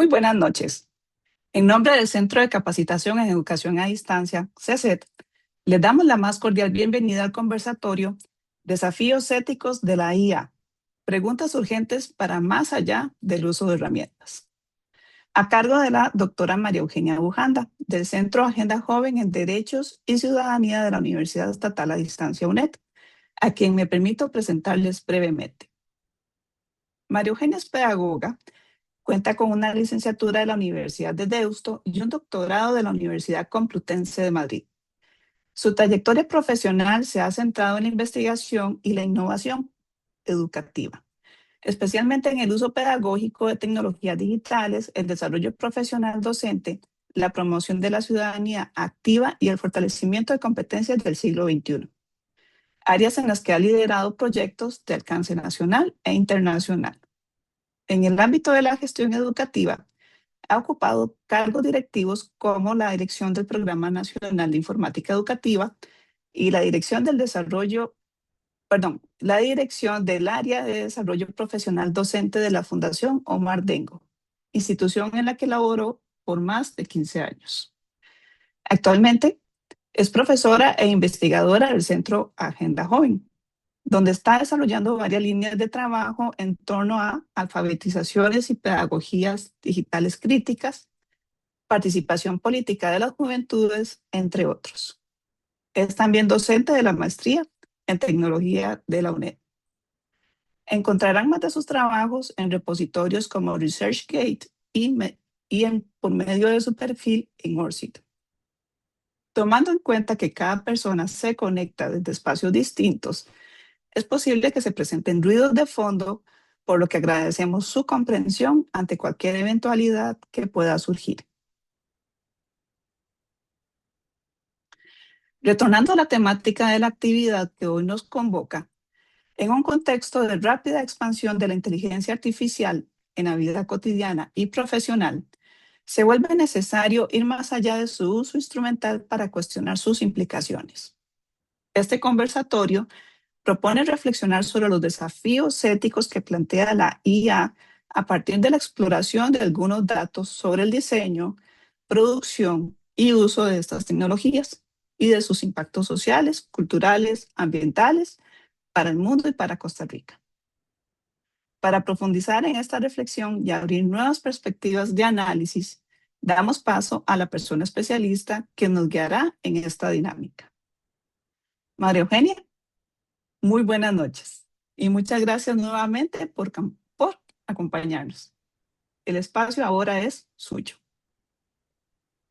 Muy buenas noches. En nombre del Centro de Capacitación en Educación a Distancia, CECET, les damos la más cordial bienvenida al conversatorio Desafíos éticos de la IA, preguntas urgentes para más allá del uso de herramientas. A cargo de la doctora María Eugenia Bujanda, del Centro Agenda Joven en Derechos y Ciudadanía de la Universidad Estatal a Distancia UNED, a quien me permito presentarles brevemente. María Eugenia es pedagoga. Cuenta con una licenciatura de la Universidad de Deusto y un doctorado de la Universidad Complutense de Madrid. Su trayectoria profesional se ha centrado en la investigación y la innovación educativa, especialmente en el uso pedagógico de tecnologías digitales, el desarrollo profesional docente, la promoción de la ciudadanía activa y el fortalecimiento de competencias del siglo XXI, áreas en las que ha liderado proyectos de alcance nacional e internacional. En el ámbito de la gestión educativa, ha ocupado cargos directivos como la dirección del Programa Nacional de Informática Educativa y la dirección del área de desarrollo profesional docente de la Fundación Omar Dengo, institución en la que laboró por más de 15 años. Actualmente es profesora e investigadora del Centro Agenda Joven, donde está desarrollando varias líneas de trabajo en torno a alfabetizaciones y pedagogías digitales críticas, participación política de las juventudes, entre otros. Es también docente de la maestría en tecnología de la UNED. Encontrarán más de sus trabajos en repositorios como ResearchGate por medio de su perfil en ORCID. Tomando en cuenta que cada persona se conecta desde espacios distintos, es posible que se presenten ruidos de fondo, por lo que agradecemos su comprensión ante cualquier eventualidad que pueda surgir. Retornando a la temática de la actividad que hoy nos convoca, en un contexto de rápida expansión de la inteligencia artificial en la vida cotidiana y profesional, se vuelve necesario ir más allá de su uso instrumental para cuestionar sus implicaciones. Este conversatorio propone reflexionar sobre los desafíos éticos que plantea la IA a partir de la exploración de algunos datos sobre el diseño, producción y uso de estas tecnologías y de sus impactos sociales, culturales, ambientales para el mundo y para Costa Rica. Para profundizar en esta reflexión y abrir nuevas perspectivas de análisis, damos paso a la persona especialista que nos guiará en esta dinámica. María Eugenia, muy buenas noches y muchas gracias nuevamente por acompañarnos. El espacio ahora es suyo.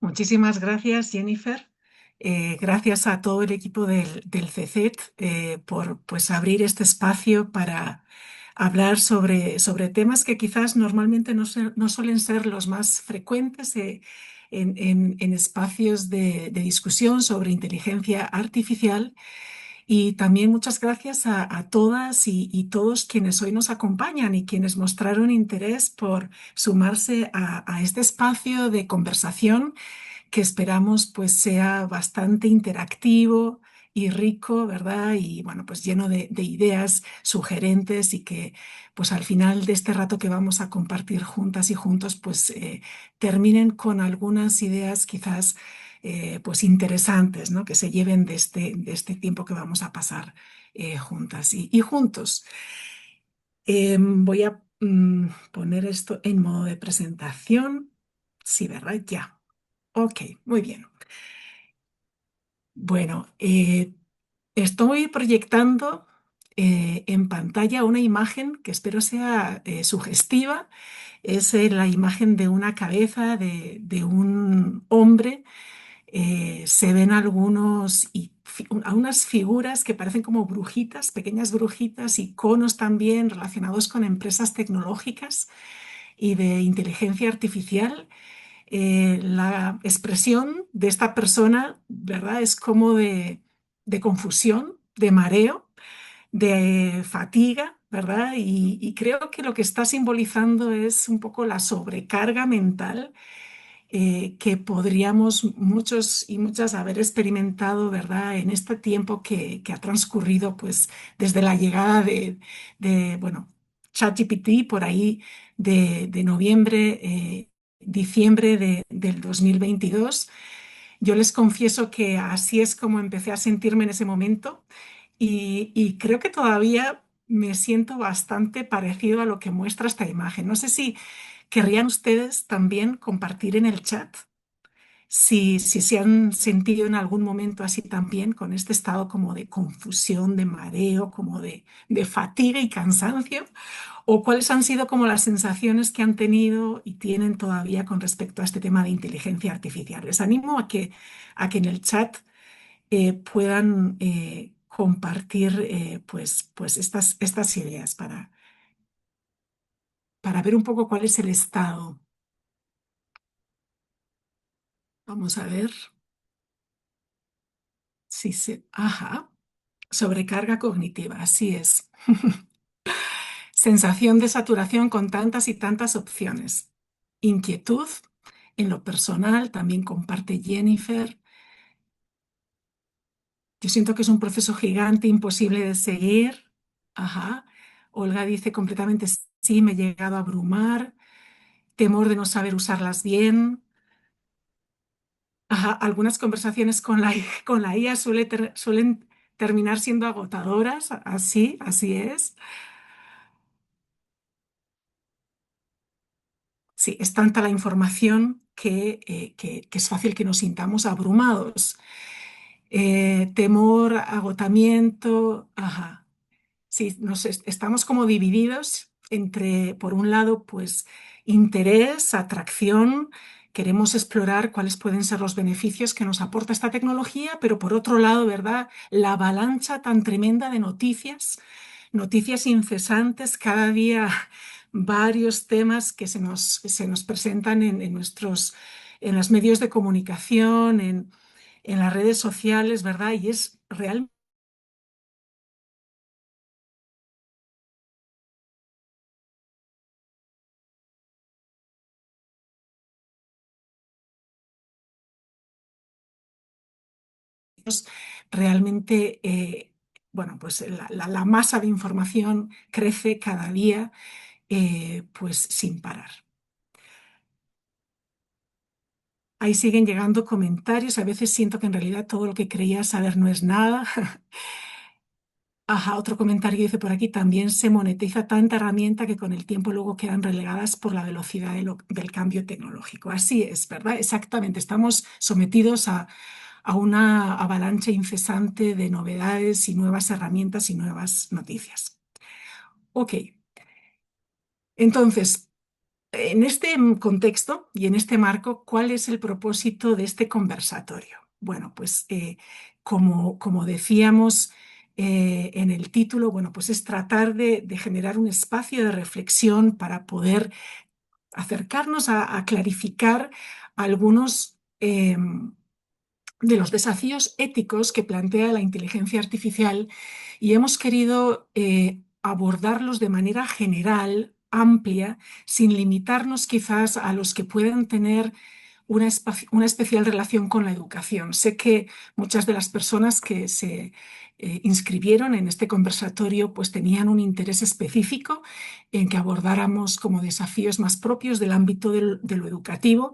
Muchísimas gracias, Jennifer. Gracias a todo el equipo del CECET por pues, abrir este espacio para hablar sobre temas que quizás normalmente no suelen ser los más frecuentes en espacios de discusión sobre inteligencia artificial. Y también muchas gracias a todas y todos quienes hoy nos acompañan y quienes mostraron interés por sumarse a este espacio de conversación que esperamos pues sea bastante interactivo y rico, ¿verdad? Y bueno, pues lleno de ideas sugerentes y que pues al final de este rato que vamos a compartir juntas y juntos pues terminen con algunas ideas quizás pues interesantes, ¿no? Que se lleven de este tiempo que vamos a pasar juntas y juntos. Voy a poner esto en modo de presentación. Sí, ¿verdad? Ya. Ok, muy bien. Bueno, estoy proyectando en pantalla una imagen que espero sea sugestiva. Es la imagen de una cabeza de un hombre. Se ven unas figuras que parecen como brujitas, pequeñas brujitas, iconos también relacionados con empresas tecnológicas y de inteligencia artificial. La expresión de esta persona, ¿verdad? Es como de confusión, de mareo, de fatiga, ¿verdad? Y creo que lo que está simbolizando es un poco la sobrecarga mental que podríamos muchos y muchas haber experimentado, ¿verdad? En este tiempo que ha transcurrido, pues, desde la llegada bueno, ChatGPT por ahí de noviembre diciembre del 2022. Yo les confieso que así es como empecé a sentirme en ese momento y creo que todavía me siento bastante parecido a lo que muestra esta imagen. No sé si querrían ustedes también compartir en el chat si se han sentido en algún momento así también, con este estado como de confusión, de mareo, como de fatiga y cansancio, o cuáles han sido como las sensaciones que han tenido y tienen todavía con respecto a este tema de inteligencia artificial. Les animo a que en el chat puedan compartir pues estas ideas para ver un poco cuál es el estado. Vamos a ver si se... Ajá, sobrecarga cognitiva, así es. Sensación de saturación con tantas y tantas opciones. Inquietud, en lo personal, también comparte Jennifer. Yo siento que es un proceso gigante, imposible de seguir. Ajá. Olga dice completamente sí, me he llegado a abrumar. Temor de no saber usarlas bien. Ajá. Algunas conversaciones con la IA suelen terminar siendo agotadoras. Así es. Sí, es tanta la información que es fácil que nos sintamos abrumados. Temor, agotamiento, ajá. Sí, estamos como divididos entre, por un lado, pues interés, atracción, queremos explorar cuáles pueden ser los beneficios que nos aporta esta tecnología, pero por otro lado, ¿verdad? La avalancha tan tremenda de noticias incesantes, cada día varios temas que se nos presentan en los medios de comunicación, en las redes sociales, ¿verdad? Y es realmente realmente, bueno, pues la masa de información crece cada día, pues sin parar. Ahí siguen llegando comentarios, a veces siento que en realidad todo lo que creía saber no es nada. Ajá, otro comentario dice por aquí, también se monetiza tanta herramienta que con el tiempo luego quedan relegadas por la velocidad del cambio tecnológico. Así es, ¿verdad? Exactamente, estamos sometidos a una avalancha incesante de novedades y nuevas herramientas y nuevas noticias. Ok, entonces, en este contexto y en este marco, ¿cuál es el propósito de este conversatorio? Bueno, pues como decíamos en el título, bueno, pues es tratar de generar un espacio de reflexión para poder acercarnos a clarificar algunos de los desafíos éticos que plantea la inteligencia artificial y hemos querido abordarlos de manera general, amplia, sin limitarnos quizás a los que puedan tener una especial relación con la educación. Sé que muchas de las personas que se inscribieron en este conversatorio pues tenían un interés específico en que abordáramos como desafíos más propios del ámbito de lo educativo,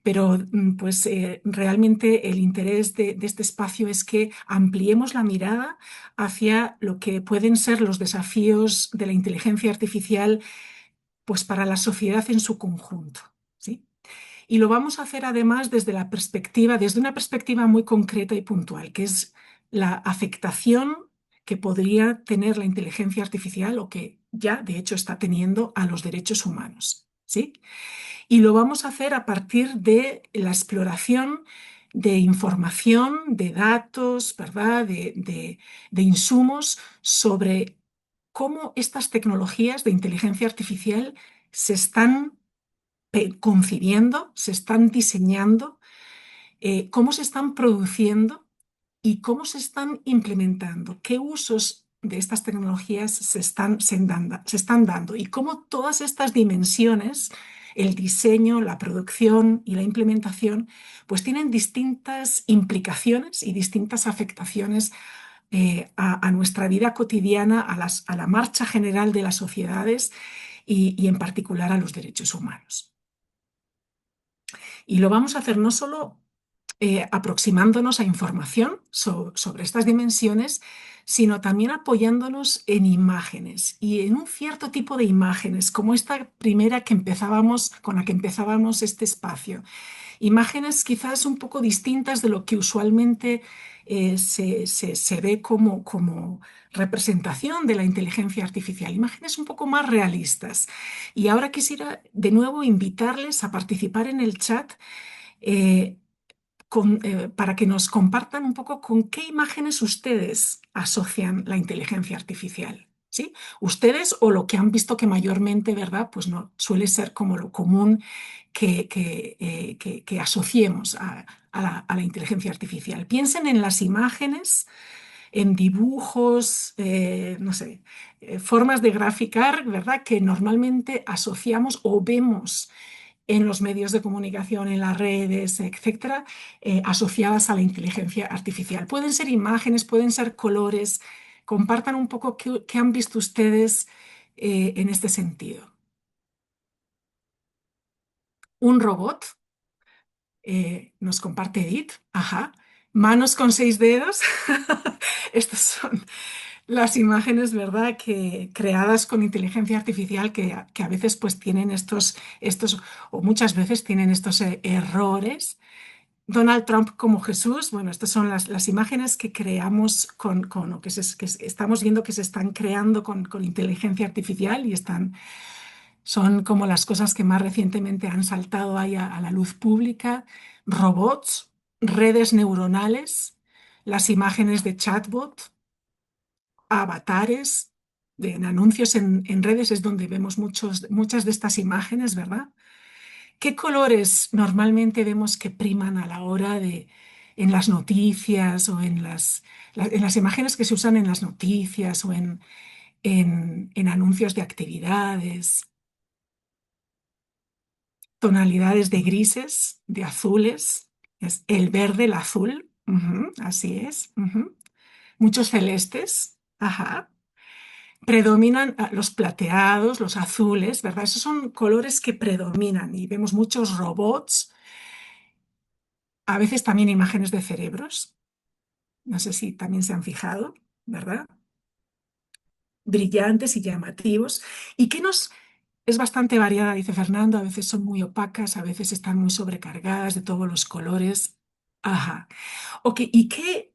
pero pues realmente el interés de este espacio es que ampliemos la mirada hacia lo que pueden ser los desafíos de la inteligencia artificial pues para la sociedad en su conjunto, ¿sí? Y lo vamos a hacer además desde una perspectiva muy concreta y puntual, que es la afectación que podría tener la inteligencia artificial o que ya de hecho está teniendo a los derechos humanos, ¿sí? Y lo vamos a hacer a partir de la exploración de información, de datos, ¿verdad? De insumos sobre cómo estas tecnologías de inteligencia artificial se están concibiendo, se están diseñando, cómo se están produciendo y cómo se están implementando, qué usos de estas tecnologías se están dando y cómo todas estas dimensiones, el diseño, la producción y la implementación, pues tienen distintas implicaciones y distintas afectaciones a nuestra vida cotidiana, a la marcha general de las sociedades y en particular a los derechos humanos. Y lo vamos a hacer no solo aproximándonos a información sobre estas dimensiones, sino también apoyándonos en imágenes y en un cierto tipo de imágenes, como esta primera que empezábamos, con la que empezábamos este espacio. Imágenes quizás un poco distintas de lo que usualmente se ve como representación de la inteligencia artificial, imágenes un poco más realistas. Y ahora quisiera de nuevo invitarles a participar en el chat eh, para que nos compartan un poco con qué imágenes ustedes asocian la inteligencia artificial. ¿Sí? Ustedes o lo que han visto que mayormente, ¿verdad? Pues no suele ser como lo común que asociemos a la inteligencia artificial. Piensen en las imágenes, en dibujos, no sé, formas de graficar, ¿verdad? Que normalmente asociamos o vemos en los medios de comunicación, en las redes, etcétera, asociadas a la inteligencia artificial. Pueden ser imágenes, pueden ser colores. Compartan un poco qué han visto ustedes en este sentido. Un robot, nos comparte Edith, ajá. Manos con 6 dedos. Estas son las imágenes, ¿verdad? Que creadas con inteligencia artificial que a veces pues tienen o muchas veces tienen estos errores. Donald Trump como Jesús, bueno, estas son las imágenes que creamos o estamos viendo que se están creando con inteligencia artificial y son como las cosas que más recientemente han saltado ahí a la luz pública. Robots, redes neuronales, las imágenes de chatbot, avatares, en anuncios en redes es donde vemos muchas de estas imágenes, ¿verdad? ¿Qué colores normalmente vemos que priman a la hora en las noticias o en las imágenes que se usan en las noticias o en anuncios de actividades? Tonalidades de grises, de azules, es el verde, el azul, ujú, así es, ujú. Muchos celestes, ajá. Predominan los plateados, los azules, ¿verdad? Esos son colores que predominan y vemos muchos robots, a veces también imágenes de cerebros, no sé si también se han fijado, ¿verdad? Brillantes y llamativos. ¿Y qué nos Es bastante variada, dice Fernando, a veces son muy opacas, a veces están muy sobrecargadas de todos los colores. Ajá. Ok, ¿y qué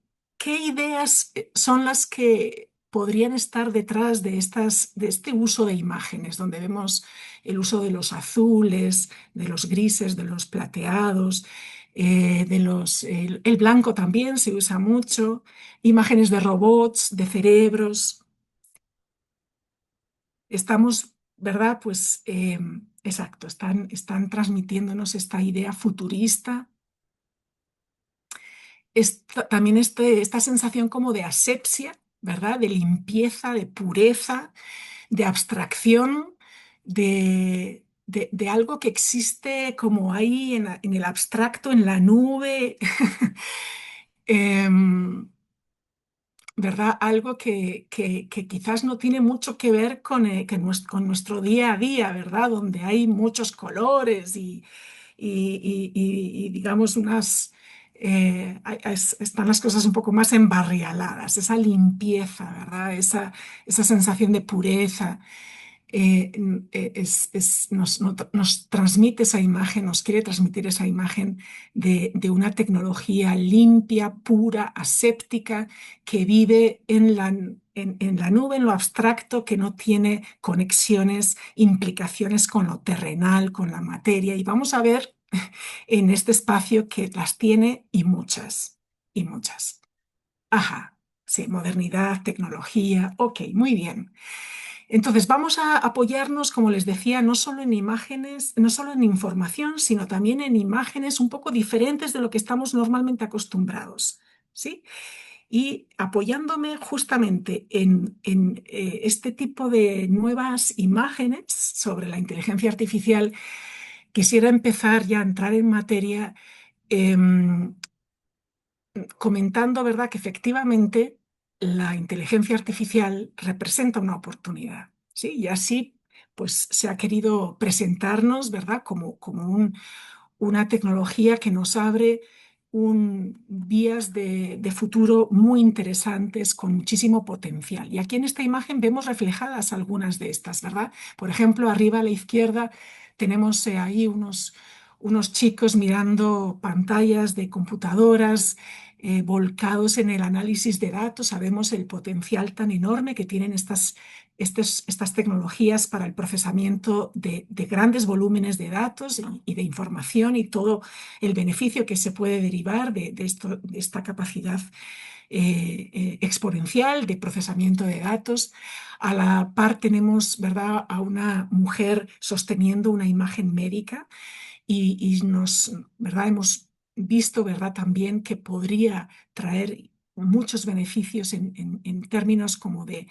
ideas son las que podrían estar detrás de este uso de imágenes, donde vemos el uso de los azules, de los grises, de los plateados, el blanco también se usa mucho, imágenes de robots, de cerebros? Estamos, ¿verdad? Pues exacto, están transmitiéndonos esta idea futurista, también esta sensación como de asepsia, ¿verdad? De limpieza, de pureza, de abstracción, de algo que existe como ahí en el abstracto, en la nube. Em, ¿Verdad? Algo que quizás no tiene mucho que ver con nuestro día a día, ¿verdad? Donde hay muchos colores y, digamos, están las cosas un poco más embarrialadas, esa limpieza, ¿verdad? Esa sensación de pureza nos transmite esa imagen, nos quiere transmitir esa imagen de una tecnología limpia, pura, aséptica, que vive en la nube, en lo abstracto, que no tiene conexiones, implicaciones con lo terrenal, con la materia. Y vamos a ver en este espacio que las tiene y muchas, y muchas. Ajá, sí, modernidad, tecnología, ok, muy bien. Entonces, vamos a apoyarnos, como les decía, no solo en imágenes, no solo en información, sino también en imágenes un poco diferentes de lo que estamos normalmente acostumbrados, ¿sí? Y apoyándome justamente en este tipo de nuevas imágenes sobre la inteligencia artificial, quisiera empezar ya a entrar en materia em, comentando, ¿verdad?, que efectivamente la inteligencia artificial representa una oportunidad, ¿sí? Y así, pues, se ha querido presentarnos, ¿verdad?, como una tecnología que nos abre vías de futuro muy interesantes con muchísimo potencial. Y aquí en esta imagen vemos reflejadas algunas de estas, ¿verdad? Por ejemplo, arriba a la izquierda tenemos ahí unos chicos mirando pantallas de computadoras, volcados en el análisis de datos. Sabemos el potencial tan enorme que tienen estas tecnologías para el procesamiento de grandes volúmenes de datos y de información, y todo el beneficio que se puede derivar de esta capacidad exponencial de procesamiento de datos. A la par tenemos, ¿verdad?, a una mujer sosteniendo una imagen médica, ¿verdad?, hemos visto, ¿verdad?, también que podría traer muchos beneficios en términos como de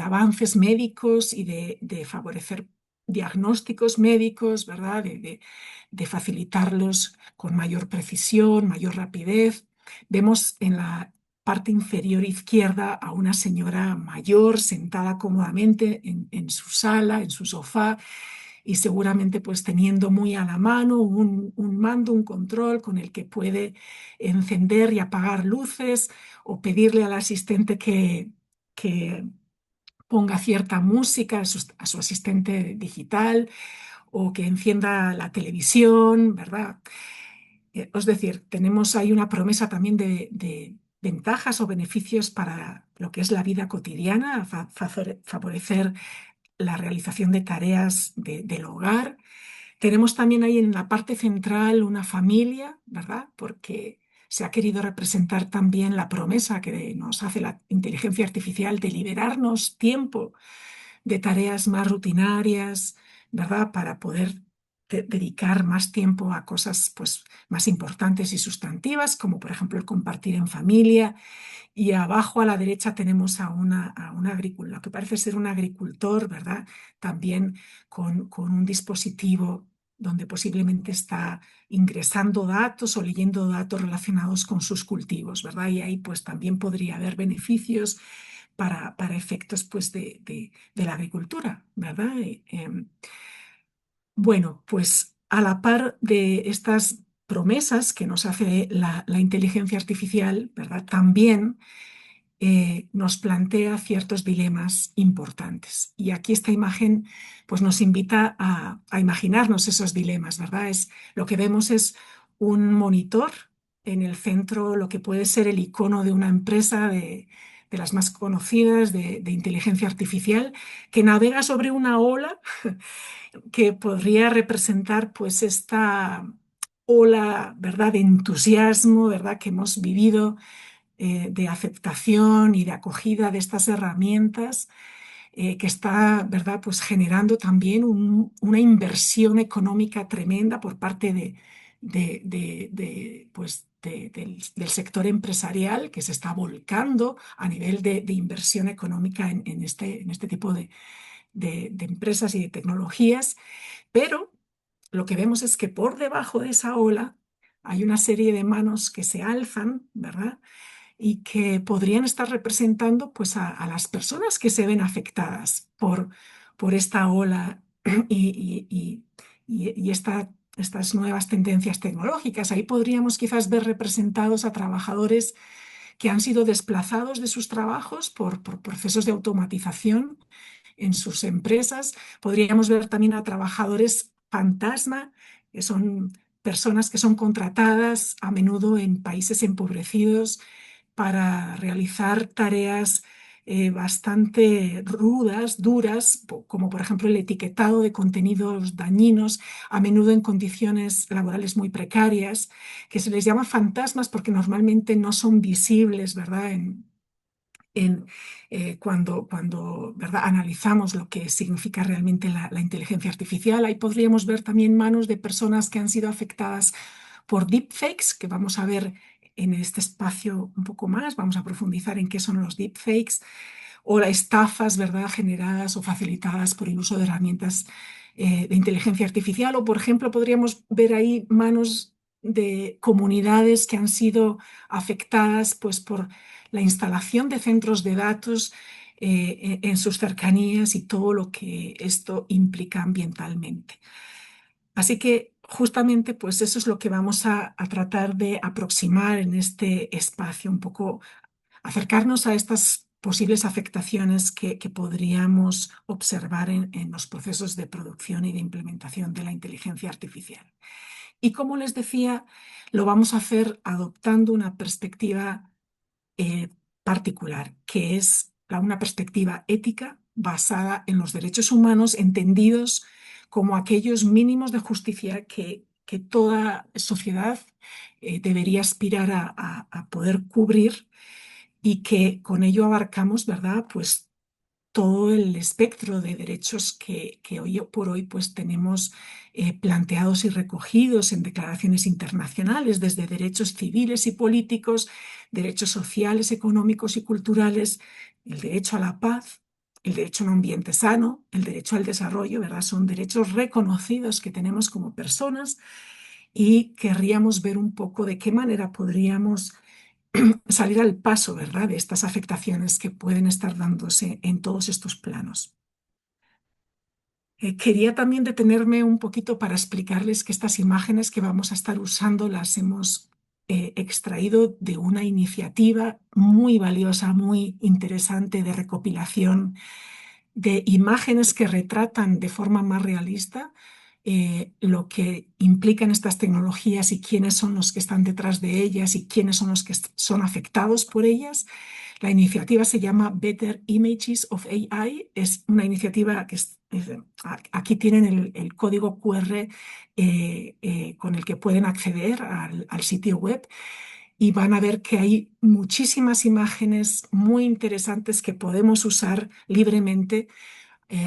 avances médicos y de favorecer diagnósticos médicos, ¿verdad?, de facilitarlos con mayor precisión, mayor rapidez. Vemos en la parte inferior izquierda a una señora mayor sentada cómodamente en su sala, en su sofá, y seguramente pues teniendo muy a la mano un mando, un control con el que puede encender y apagar luces, o pedirle al asistente que ponga cierta música a su asistente digital, o que encienda la televisión, ¿verdad? Es decir, tenemos ahí una promesa también de ventajas o beneficios para lo que es la vida cotidiana, favorecer la realización de tareas del hogar. Tenemos también ahí en la parte central una familia, ¿verdad? Porque se ha querido representar también la promesa que nos hace la inteligencia artificial de liberarnos tiempo de tareas más rutinarias, ¿verdad? Para poder dedicar más tiempo a cosas pues, más importantes y sustantivas, como por ejemplo el compartir en familia. Y abajo a la derecha tenemos a un agricultor, lo que parece ser un agricultor, ¿verdad? También con un dispositivo donde posiblemente está ingresando datos o leyendo datos relacionados con sus cultivos, ¿verdad? Y ahí pues también podría haber beneficios para efectos pues, de la agricultura, ¿verdad? Bueno, pues a la par de estas promesas que nos hace la inteligencia artificial, ¿verdad? También nos plantea ciertos dilemas importantes. Y aquí esta imagen pues, nos invita a imaginarnos esos dilemas, ¿verdad? Lo que vemos es un monitor, en el centro lo que puede ser el icono de una empresa de las más conocidas de inteligencia artificial, que navega sobre una ola que podría representar pues esta ola, ¿verdad?, de entusiasmo, ¿verdad?, que hemos vivido, de aceptación y de acogida de estas herramientas, que está, ¿verdad?, pues generando también una inversión económica tremenda por parte del sector empresarial, que se está volcando a nivel de inversión económica en este tipo de empresas y de tecnologías. Pero lo que vemos es que por debajo de esa ola hay una serie de manos que se alzan, ¿verdad?, y que podrían estar representando pues, a las personas que se ven afectadas por esta ola y estas nuevas tendencias tecnológicas. Ahí podríamos quizás ver representados a trabajadores que han sido desplazados de sus trabajos por procesos de automatización en sus empresas. Podríamos ver también a trabajadores fantasma, que son personas que son contratadas a menudo en países empobrecidos para realizar tareas bastante rudas, duras, como por ejemplo el etiquetado de contenidos dañinos, a menudo en condiciones laborales muy precarias, que se les llama fantasmas porque normalmente no son visibles, ¿verdad?, cuando ¿verdad?, analizamos lo que significa realmente la inteligencia artificial. Ahí podríamos ver también manos de personas que han sido afectadas por deepfakes, que vamos a ver en este espacio un poco más, vamos a profundizar en qué son los deepfakes, o las estafas, ¿verdad?, generadas o facilitadas por el uso de herramientas de inteligencia artificial. O, por ejemplo, podríamos ver ahí manos de comunidades que han sido afectadas pues, por la instalación de centros de datos en sus cercanías y todo lo que esto implica ambientalmente. Así que justamente pues eso es lo que vamos a tratar de aproximar en este espacio, un poco acercarnos a estas posibles afectaciones que podríamos observar en los procesos de producción y de implementación de la inteligencia artificial. Y como les decía, lo vamos a hacer adoptando una perspectiva eh, particular, que es una perspectiva ética basada en los derechos humanos entendidos como aquellos mínimos de justicia que toda sociedad debería aspirar a poder cubrir y que con ello abarcamos, ¿verdad? Pues todo el espectro de derechos que hoy por hoy pues tenemos planteados y recogidos en declaraciones internacionales, desde derechos civiles y políticos, derechos sociales, económicos y culturales, el derecho a la paz, el derecho a un ambiente sano, el derecho al desarrollo, ¿verdad? Son derechos reconocidos que tenemos como personas y querríamos ver un poco de qué manera podríamos salir al paso, ¿verdad?, de estas afectaciones que pueden estar dándose en todos estos planos. Quería también detenerme un poquito para explicarles que estas imágenes que vamos a estar usando las hemos extraído de una iniciativa muy valiosa, muy interesante de recopilación de imágenes que retratan de forma más realista lo que implican estas tecnologías y quiénes son los que están detrás de ellas y quiénes son los que son afectados por ellas. La iniciativa se llama Better Images of AI. Es una iniciativa aquí tienen el código QR con el que pueden acceder al sitio web y van a ver que hay muchísimas imágenes muy interesantes que podemos usar libremente,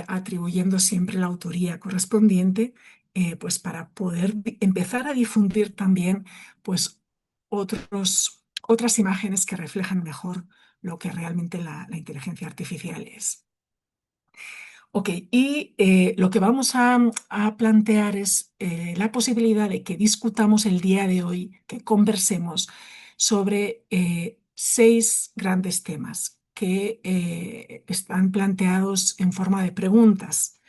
atribuyendo siempre la autoría correspondiente, pues para poder empezar a difundir también pues otras imágenes que reflejan mejor lo que realmente la inteligencia artificial es. Ok, y lo que vamos a plantear es la posibilidad de que discutamos el día de hoy, que conversemos sobre 6 grandes temas que están planteados en forma de preguntas.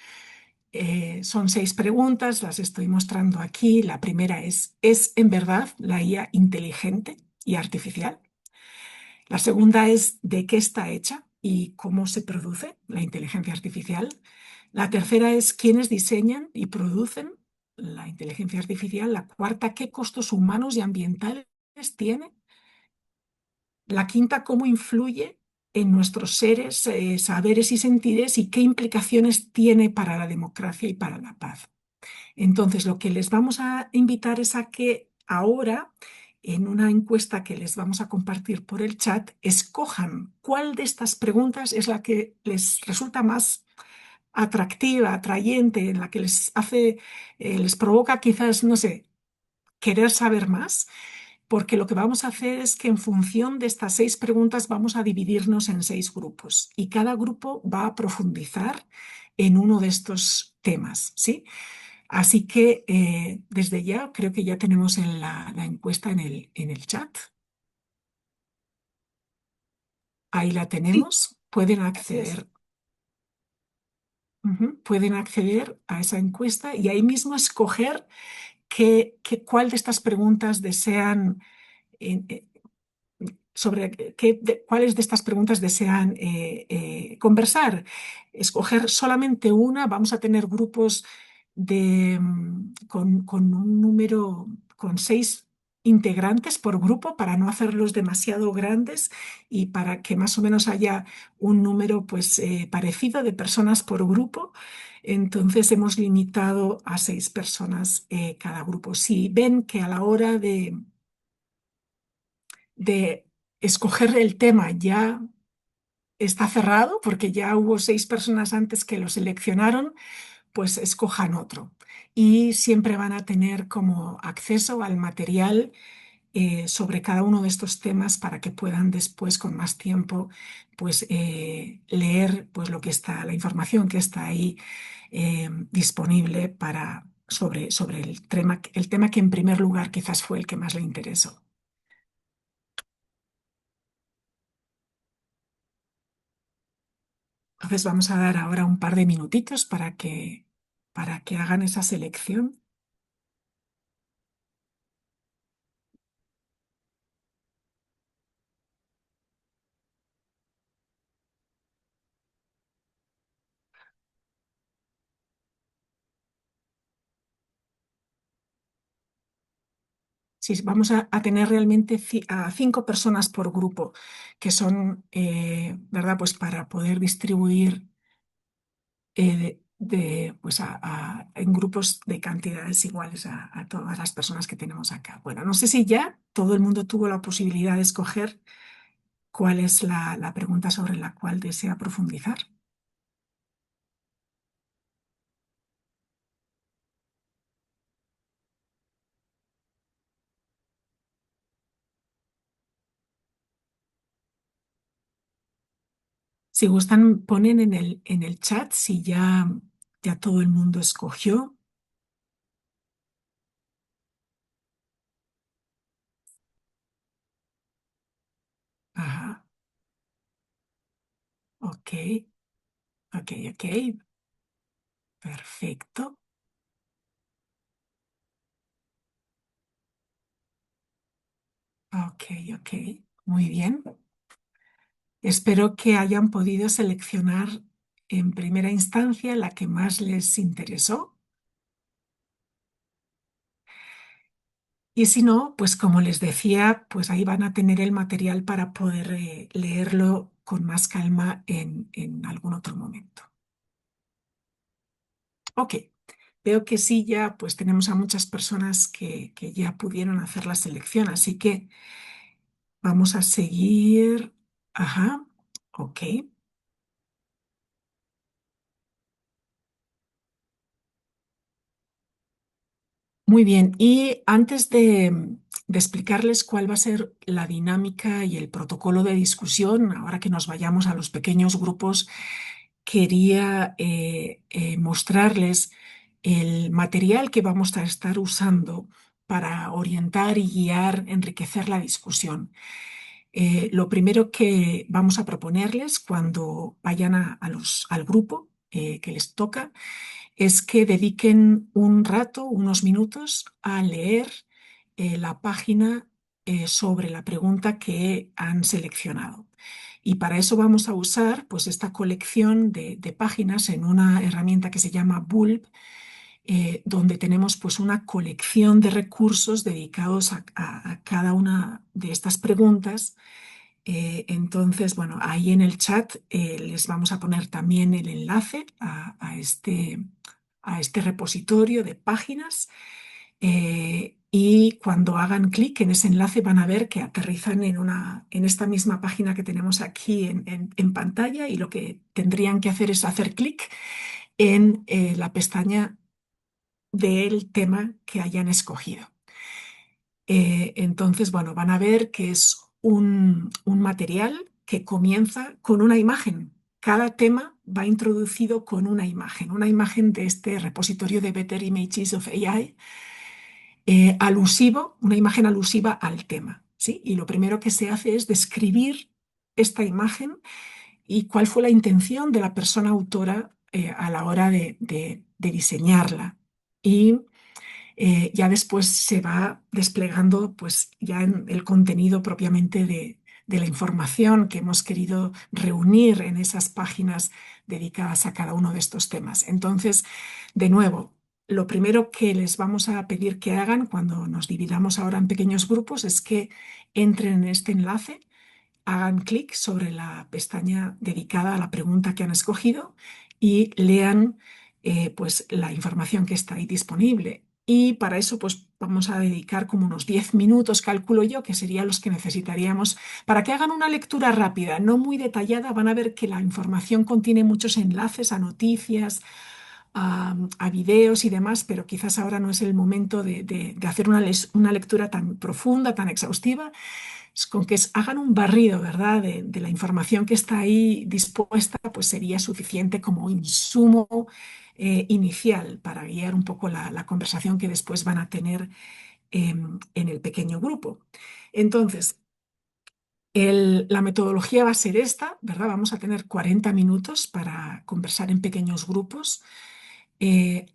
Son 6 preguntas, las estoy mostrando aquí. La primera ¿es en verdad la IA inteligente y artificial? La segunda es ¿de qué está hecha y cómo se produce la inteligencia artificial? La tercera es ¿quiénes diseñan y producen la inteligencia artificial? La cuarta, ¿qué costos humanos y ambientales tiene? La quinta, ¿cómo influye en nuestros seres, saberes y sentires y qué implicaciones tiene para la democracia y para la paz? Entonces, lo que les vamos a invitar es a que ahora, en una encuesta que les vamos a compartir por el chat, escojan cuál de estas preguntas es la que les resulta más atractiva, atrayente, en la que les hace, les provoca quizás, no sé, querer saber más, porque lo que vamos a hacer es que en función de estas 6 preguntas vamos a dividirnos en 6 grupos y cada grupo va a profundizar en uno de estos temas, ¿sí? Así que desde ya creo que ya tenemos la encuesta en el chat. Ahí la Sí, tenemos. Pueden así es. acceder, pueden acceder a esa encuesta y ahí mismo escoger cuál de estas preguntas desean, eh, eh, sobre cuáles de estas preguntas desean conversar. Escoger solamente una, vamos a tener grupos con un número, con 6 integrantes por grupo para no hacerlos demasiado grandes y para que más o menos haya un número pues parecido de personas por grupo. Entonces hemos limitado a 6 personas cada grupo. Si ven que a la hora de escoger el tema ya está cerrado, porque ya hubo 6 personas antes que lo seleccionaron, pues escojan otro. Y siempre van a tener como acceso al material sobre cada uno de estos temas para que puedan después, con más tiempo, pues leer pues, lo que está, la información que está ahí disponible sobre el tema que en primer lugar quizás fue el que más le interesó. Entonces vamos a dar ahora un par de minutitos para que hagan esa selección. Sí, vamos a tener realmente a 5 personas por grupo, que son, ¿verdad? Pues para poder distribuir pues en grupos de cantidades iguales a todas las personas que tenemos acá. Bueno, no sé si ya todo el mundo tuvo la posibilidad de escoger cuál es la pregunta sobre la cual desea profundizar. Si gustan, ponen en el chat si ya todo el mundo escogió. Ajá, ok, ok, perfecto. Ok, ok, muy bien. Espero que hayan podido seleccionar en primera instancia la que más les interesó. Y si no, pues como les decía, pues ahí van a tener el material para poder leerlo con más calma en algún otro momento. Ok, veo que sí, ya pues tenemos a muchas personas que ya pudieron hacer la selección, así que vamos a seguir. Ajá, ok. Muy bien, y antes de explicarles cuál va a ser la dinámica y el protocolo de discusión, ahora que nos vayamos a los pequeños grupos, quería mostrarles el material que vamos a estar usando para orientar y guiar, enriquecer la discusión. Lo primero que vamos a proponerles cuando vayan al grupo que les toca es que dediquen un rato, unos minutos, a leer la página sobre la pregunta que han seleccionado. Y para eso vamos a usar pues, esta colección de páginas en una herramienta que se llama Bulb, donde tenemos pues, una colección de recursos dedicados a cada una de estas preguntas. Entonces, bueno, ahí en el chat les vamos a poner también el enlace a este repositorio de páginas, y cuando hagan clic en ese enlace van a ver que aterrizan en esta misma página que tenemos aquí en pantalla, y lo que tendrían que hacer es hacer clic en la pestaña del tema que hayan escogido. Entonces, bueno, van a ver que es un material que comienza con una imagen. Cada tema va introducido con una imagen de este repositorio de Better Images of AI, una imagen alusiva al tema, ¿sí? Y lo primero que se hace es describir esta imagen y cuál fue la intención de la persona autora a la hora de diseñarla. Y ya después se va desplegando pues ya en el contenido propiamente de la información que hemos querido reunir en esas páginas dedicadas a cada uno de estos temas. Entonces, de nuevo, lo primero que les vamos a pedir que hagan cuando nos dividamos ahora en pequeños grupos es que entren en este enlace, hagan clic sobre la pestaña dedicada a la pregunta que han escogido y lean pues la información que está ahí disponible. Y para eso pues vamos a dedicar como unos 10 minutos, calculo yo, que serían los que necesitaríamos para que hagan una lectura rápida, no muy detallada. Van a ver que la información contiene muchos enlaces a noticias, a videos y demás, pero quizás ahora no es el momento de hacer una lectura tan profunda, tan exhaustiva. Es con que hagan un barrido, ¿verdad?, de la información que está ahí dispuesta, pues sería suficiente como insumo inicial para guiar un poco la conversación que después van a tener en el pequeño grupo. Entonces, la metodología va a ser esta, ¿verdad? Vamos a tener 40 minutos para conversar en pequeños grupos. Eh,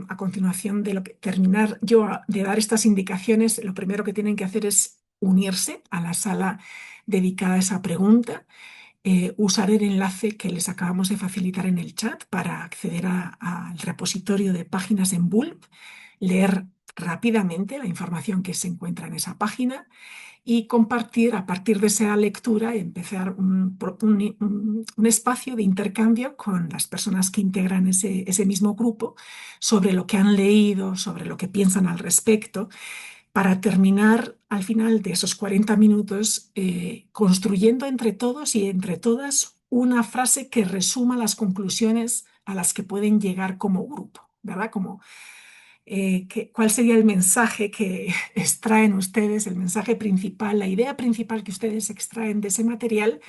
a continuación de terminar yo de dar estas indicaciones, lo primero que tienen que hacer es unirse a la sala dedicada a esa pregunta, usar el enlace que les acabamos de facilitar en el chat para acceder al repositorio de páginas en Bulb, leer rápidamente la información que se encuentra en esa página y compartir a partir de esa lectura, empezar un espacio de intercambio con las personas que integran ese mismo grupo sobre lo que han leído, sobre lo que piensan al respecto, para terminar al final de esos 40 minutos construyendo entre todos y entre todas una frase que resuma las conclusiones a las que pueden llegar como grupo, ¿verdad? Como ¿cuál sería el mensaje que extraen ustedes, el mensaje principal, la idea principal que ustedes extraen de ese material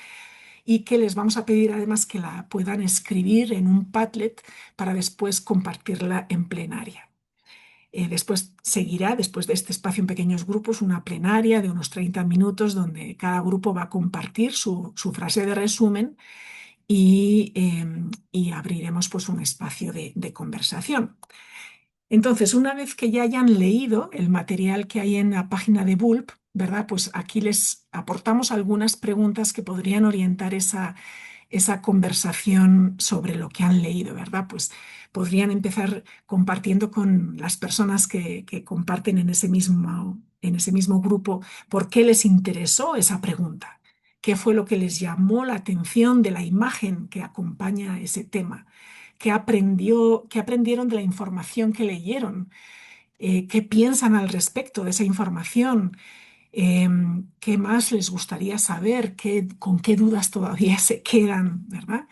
y que les vamos a pedir además que la puedan escribir en un Padlet para después compartirla en plenaria? Después seguirá, después de este espacio en pequeños grupos, una plenaria de unos 30 minutos donde cada grupo va a compartir su frase de resumen y abriremos pues un espacio de conversación. Entonces, una vez que ya hayan leído el material que hay en la página de Bulb, ¿verdad? Pues aquí les aportamos algunas preguntas que podrían orientar esa conversación sobre lo que han leído, ¿verdad? Pues podrían empezar compartiendo con las personas que comparten en ese mismo grupo por qué les interesó esa pregunta, qué fue lo que les llamó la atención de la imagen que acompaña ese tema, qué aprendieron de la información que leyeron, qué piensan al respecto de esa información, qué más les gustaría saber, con qué dudas todavía se quedan, ¿verdad?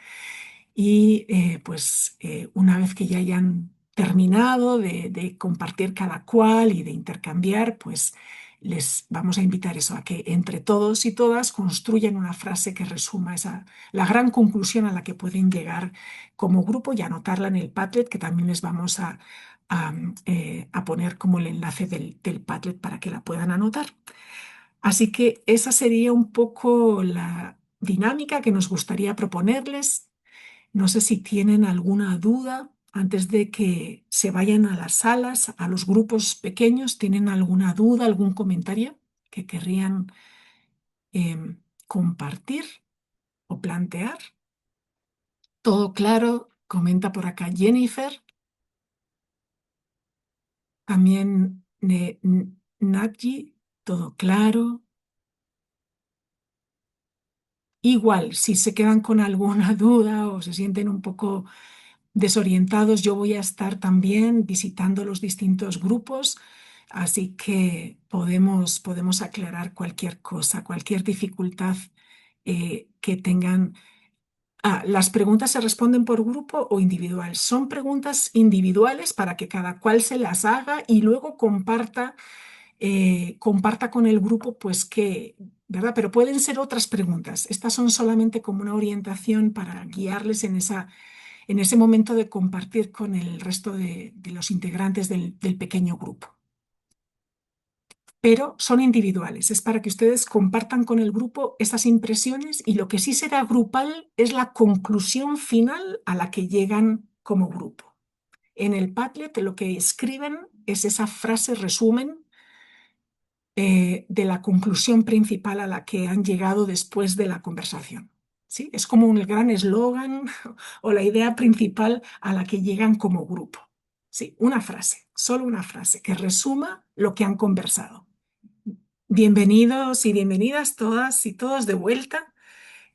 Y pues una vez que ya hayan terminado de compartir cada cual y de intercambiar, pues les vamos a invitar eso, a que entre todos y todas construyan una frase que resuma la gran conclusión a la que pueden llegar como grupo y anotarla en el Padlet, que también les vamos a poner como el enlace del Padlet para que la puedan anotar. Así que esa sería un poco la dinámica que nos gustaría proponerles. No sé si tienen alguna duda antes de que se vayan a las salas, a los grupos pequeños. ¿Tienen alguna duda, algún comentario que querrían compartir o plantear? ¿Todo claro? Comenta por acá Jennifer. También Nadji, todo claro. Igual, si se quedan con alguna duda o se sienten un poco desorientados, yo voy a estar también visitando los distintos grupos, así que podemos aclarar cualquier cosa, cualquier dificultad que tengan. Las preguntas se responden por grupo o individual. Son preguntas individuales para que cada cual se las haga y luego comparta con el grupo, pues que, ¿verdad? Pero pueden ser otras preguntas. Estas son solamente como una orientación para guiarles en ese momento de compartir con el resto de los integrantes del pequeño grupo. Pero son individuales, es para que ustedes compartan con el grupo esas impresiones y lo que sí será grupal es la conclusión final a la que llegan como grupo. En el Padlet lo que escriben es esa frase resumen de la conclusión principal a la que han llegado después de la conversación. ¿Sí? Es como un gran eslogan o la idea principal a la que llegan como grupo. ¿Sí? Una frase, solo una frase que resuma lo que han conversado. Bienvenidos y bienvenidas todas y todos de vuelta.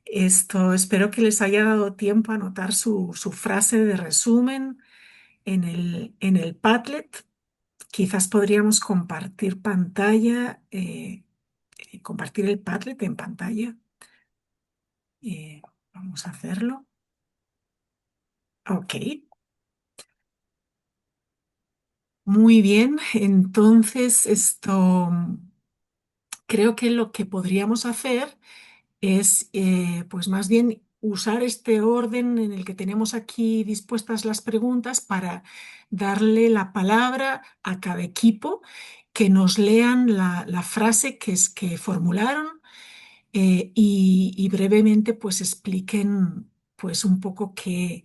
Espero que les haya dado tiempo a anotar su frase de resumen en el Padlet. Quizás podríamos compartir pantalla, compartir el Padlet en pantalla. Vamos a hacerlo. Ok, muy bien. Entonces, creo que lo que podríamos hacer es, pues más bien usar este orden en el que tenemos aquí dispuestas las preguntas para darle la palabra a cada equipo, que nos lean la frase que formularon y brevemente pues expliquen pues un poco qué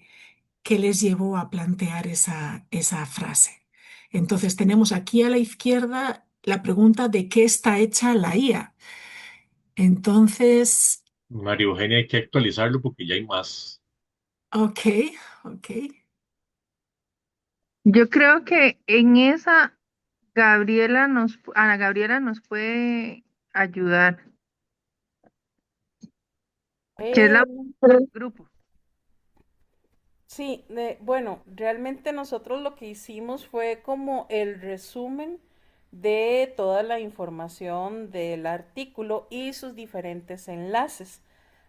les llevó a plantear esa frase. Entonces tenemos aquí a la izquierda la pregunta de qué está hecha la IA. Entonces, María Eugenia, hay que actualizarlo porque ya hay más. ok, ok. Yo creo que en esa Ana Gabriela nos puede ayudar, que es Eh, la del grupo. sí, bueno, realmente nosotros lo que hicimos fue como el resumen de toda la información del artículo y sus diferentes enlaces,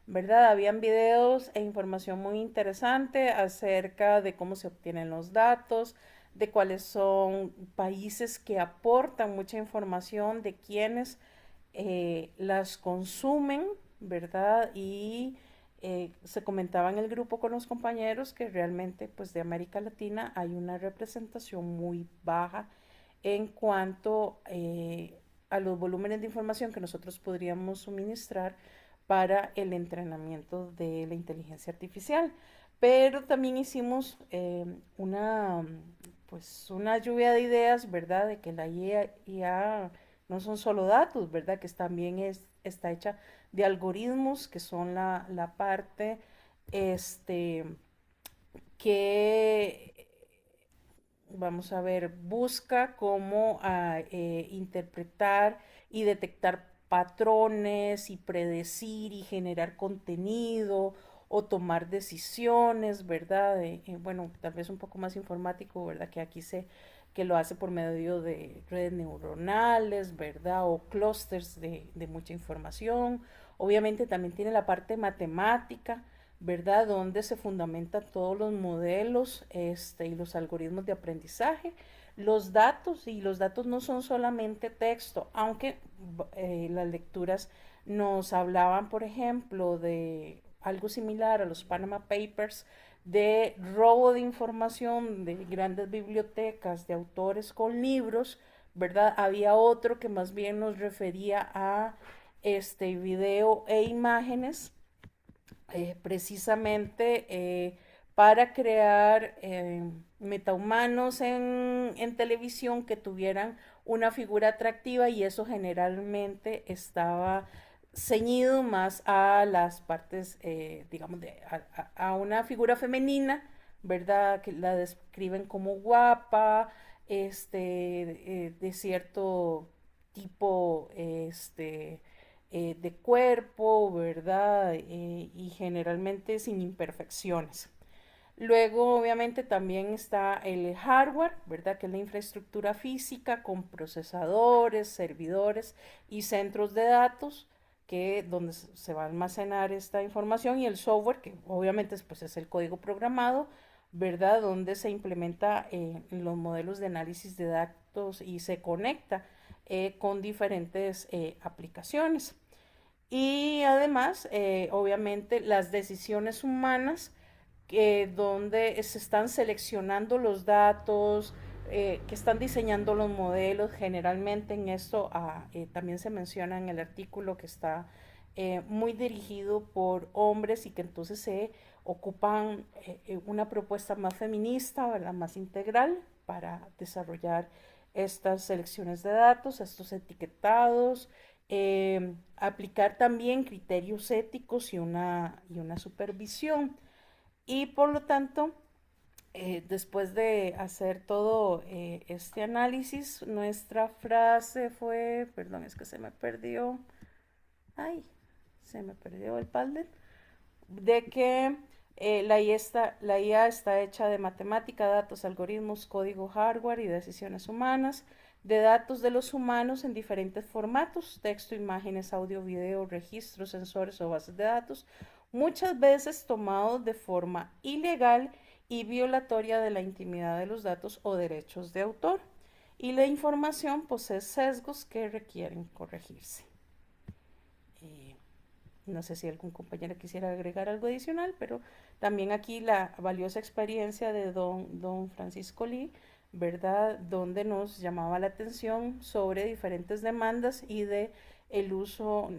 ¿verdad? Habían videos e información muy interesante acerca de cómo se obtienen los datos, de cuáles son países que aportan mucha información, de quiénes las consumen, ¿verdad? Y se comentaba en el grupo con los compañeros que realmente pues de América Latina hay una representación muy baja en cuanto a los volúmenes de información que nosotros podríamos suministrar para el entrenamiento de la inteligencia artificial. Pero también hicimos pues una lluvia de ideas, ¿verdad? De que la IA no son solo datos, ¿verdad? Que también está hecha de algoritmos, que son la parte este, que vamos a ver, busca cómo interpretar y detectar patrones y predecir y generar contenido o tomar decisiones, ¿verdad? Bueno, tal vez un poco más informático, ¿verdad? Que lo hace por medio de redes neuronales, ¿verdad? O clústeres de mucha información. Obviamente también tiene la parte matemática, ¿verdad? Donde se fundamentan todos los modelos y los algoritmos de aprendizaje, y los datos no son solamente texto, aunque las lecturas nos hablaban, por ejemplo, de algo similar a los Panama Papers, de robo de información de grandes bibliotecas, de autores con libros, ¿verdad? Había otro que más bien nos refería a video e imágenes precisamente para crear metahumanos en televisión que tuvieran una figura atractiva y eso generalmente estaba ceñido más a las partes, digamos, a una figura femenina, ¿verdad? Que la describen como guapa, de cierto tipo, de cuerpo, ¿verdad? Y generalmente sin imperfecciones. Luego, obviamente, también está el hardware, ¿verdad? Que es la infraestructura física con procesadores, servidores y centros de datos, donde se va a almacenar esta información, y el software, que obviamente pues, es el código programado, ¿verdad? Donde se implementa los modelos de análisis de datos y se conecta con diferentes aplicaciones. Y además, obviamente, las decisiones humanas, donde se están seleccionando los datos, que están diseñando los modelos, generalmente en esto también se menciona en el artículo que está muy dirigido por hombres y que entonces se ocupan una propuesta más feminista, ¿verdad? Más integral para desarrollar estas selecciones de datos, estos etiquetados, aplicar también criterios éticos y una supervisión. Y por lo tanto, después de hacer todo este análisis, nuestra frase fue, perdón, es que se me perdió, ay, se me perdió el paldet, de que la IA está hecha de matemática, datos, algoritmos, código, hardware y decisiones humanas, de datos de los humanos en diferentes formatos, texto, imágenes, audio, video, registros, sensores o bases de datos, muchas veces tomados de forma ilegal y violatoria de la intimidad de los datos o derechos de autor. Y la información posee sesgos que requieren corregirse. Eh, no sé si algún compañero quisiera agregar algo adicional, pero también aquí la valiosa experiencia de don Francisco Lee, ¿verdad? Donde nos llamaba la atención sobre diferentes demandas y de el uso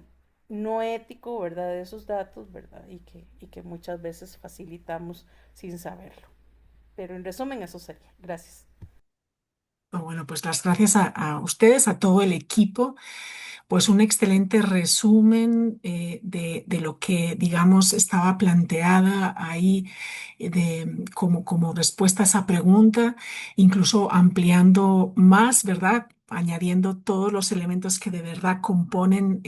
no ético, ¿verdad? De esos datos, ¿verdad? Y que muchas veces facilitamos sin saberlo. Pero en resumen, eso sería. Gracias. Bueno, pues las gracias a ustedes, a todo el equipo. Pues un excelente resumen de lo que, digamos, estaba planteada ahí como respuesta a esa pregunta, incluso ampliando más, ¿verdad? Añadiendo todos los elementos que de verdad componen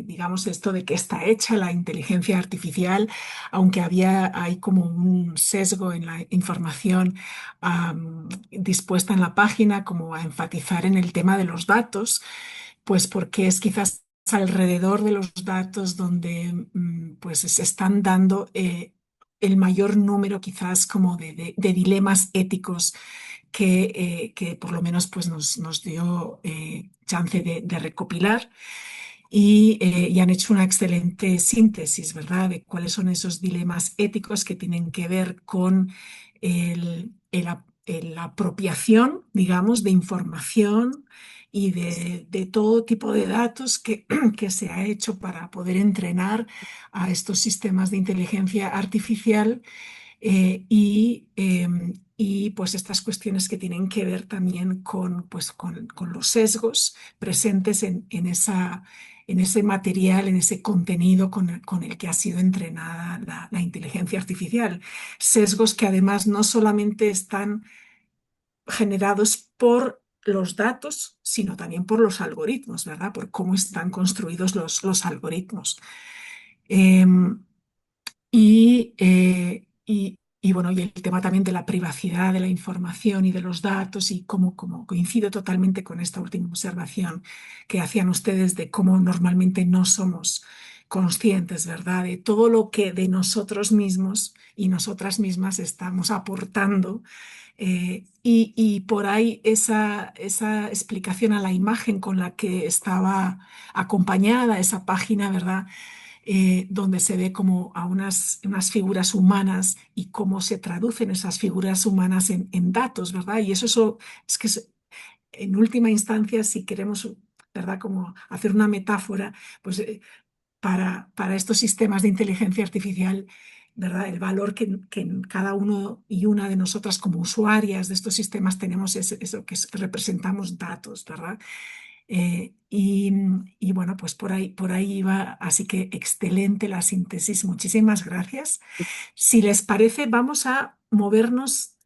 digamos, esto de que está hecha la inteligencia artificial, aunque hay como un sesgo en la información dispuesta en la página, como a enfatizar en el tema de los datos, pues porque es quizás alrededor de los datos donde pues se están dando el mayor número quizás como de dilemas éticos que por lo menos pues nos dio chance de recopilar y han hecho una excelente síntesis, ¿verdad?, de cuáles son esos dilemas éticos que tienen que ver con la apropiación, digamos, de información y de todo tipo de datos que se ha hecho para poder entrenar a estos sistemas de inteligencia artificial y pues estas cuestiones que tienen que ver también con los sesgos presentes en ese material, en ese contenido con el que ha sido entrenada la inteligencia artificial. Sesgos que además no solamente están generados por los datos, sino también por los algoritmos, ¿verdad? Por cómo están construidos los algoritmos. Y bueno, y el tema también de la privacidad de la información y de los datos y cómo coincido totalmente con esta última observación que hacían ustedes de cómo normalmente no somos conscientes, ¿verdad?, de todo lo que de nosotros mismos y nosotras mismas estamos aportando. Y por ahí esa explicación a la imagen con la que estaba acompañada esa página, ¿verdad?, donde se ve como a unas figuras humanas y cómo se traducen esas figuras humanas en datos, ¿verdad? Y eso es que en última instancia, si queremos, ¿verdad?, como hacer una metáfora, pues para estos sistemas de inteligencia artificial, ¿verdad?, el valor que cada uno y una de nosotras como usuarias de estos sistemas tenemos es eso, que representamos datos, ¿verdad? Y bueno, pues por ahí iba, así que excelente la síntesis, muchísimas gracias. Si les parece, vamos a movernos,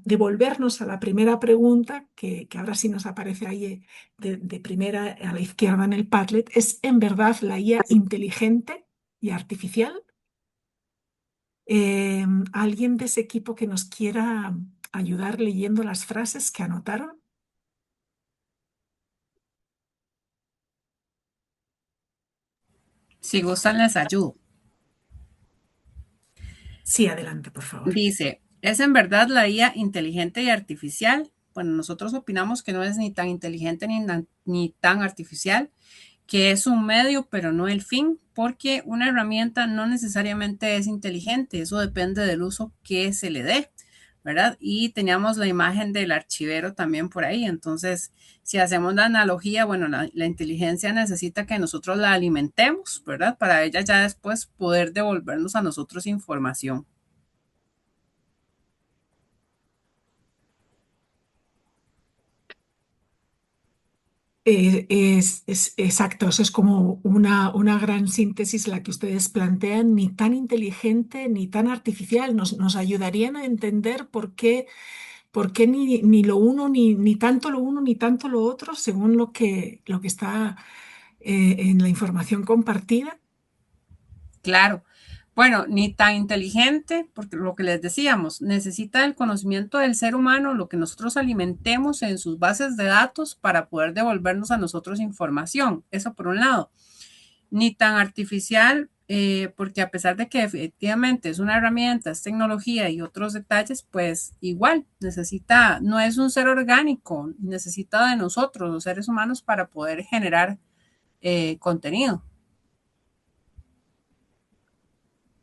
devolvernos a la primera pregunta, que ahora sí nos aparece ahí de primera a la izquierda en el Padlet. ¿Es en verdad la IA inteligente y artificial? ¿Alguien de ese equipo que nos quiera ayudar leyendo las frases que anotaron? Si gustan, les ayudo. Sí, adelante, por favor. Dice, ¿es en verdad la IA inteligente y artificial? Bueno, nosotros opinamos que no es ni tan inteligente ni tan artificial, que es un medio, pero no el fin, porque una herramienta no necesariamente es inteligente, eso depende del uso que se le dé, ¿verdad? Y teníamos la imagen del archivero también por ahí, entonces, si hacemos la analogía, bueno, la inteligencia necesita que nosotros la alimentemos, ¿verdad? Para ella ya después poder devolvernos a nosotros información. Exacto, eso es como una gran síntesis la que ustedes plantean, ni tan inteligente ni tan artificial. Nos ayudarían a entender por qué ni lo uno, ni tanto lo uno, ni tanto lo otro, según lo que está en la información compartida. Claro. Bueno, ni tan inteligente, porque lo que les decíamos, necesita el conocimiento del ser humano, lo que nosotros alimentemos en sus bases de datos para poder devolvernos a nosotros información. Eso por un lado. Ni tan artificial, porque a pesar de que efectivamente es una herramienta, es tecnología y otros detalles, pues igual necesita, no es un ser orgánico, necesita de nosotros, los seres humanos, para poder generar contenido.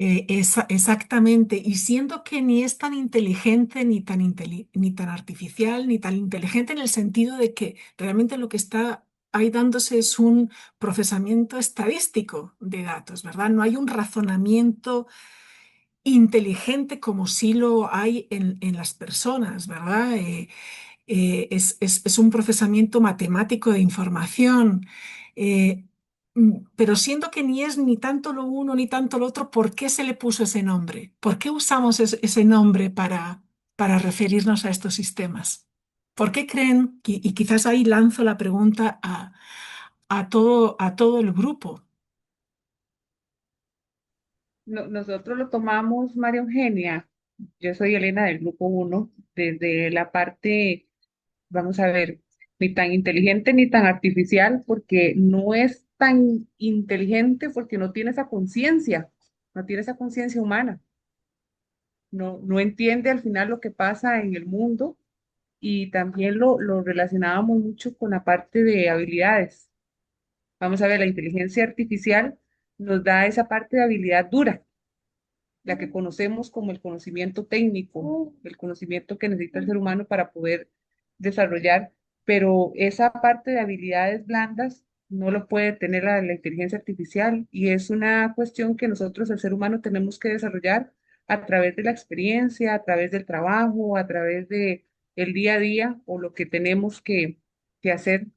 Exactamente, y siendo que ni es tan inteligente, ni tan artificial, ni tan inteligente en el sentido de que realmente lo que está ahí dándose es un procesamiento estadístico de datos, ¿verdad? No hay un razonamiento inteligente como sí lo hay en las personas, ¿verdad? es un procesamiento matemático de información. eh, pero siendo que ni es ni tanto lo uno ni tanto lo otro, ¿por qué se le puso ese nombre? ¿Por qué usamos ese nombre para referirnos a estos sistemas? ¿Por qué creen? Y quizás ahí lanzo la pregunta a todo el grupo. Nosotros lo tomamos, María Eugenia. Yo soy Elena del grupo uno, desde la parte, vamos a ver, ni tan inteligente ni tan artificial, porque no es tan inteligente porque no tiene esa conciencia, no tiene esa conciencia humana, no entiende al final lo que pasa en el mundo y también lo relacionábamos mucho con la parte de habilidades. Vamos a ver, la inteligencia artificial nos da esa parte de habilidad dura, la que conocemos como el conocimiento técnico, el conocimiento que necesita el ser humano para poder desarrollar, pero esa parte de habilidades blandas no lo puede tener la inteligencia artificial y es una cuestión que nosotros, el ser humano, tenemos que desarrollar a través de la experiencia, a través del trabajo, a través de el día a día o lo que tenemos que hacer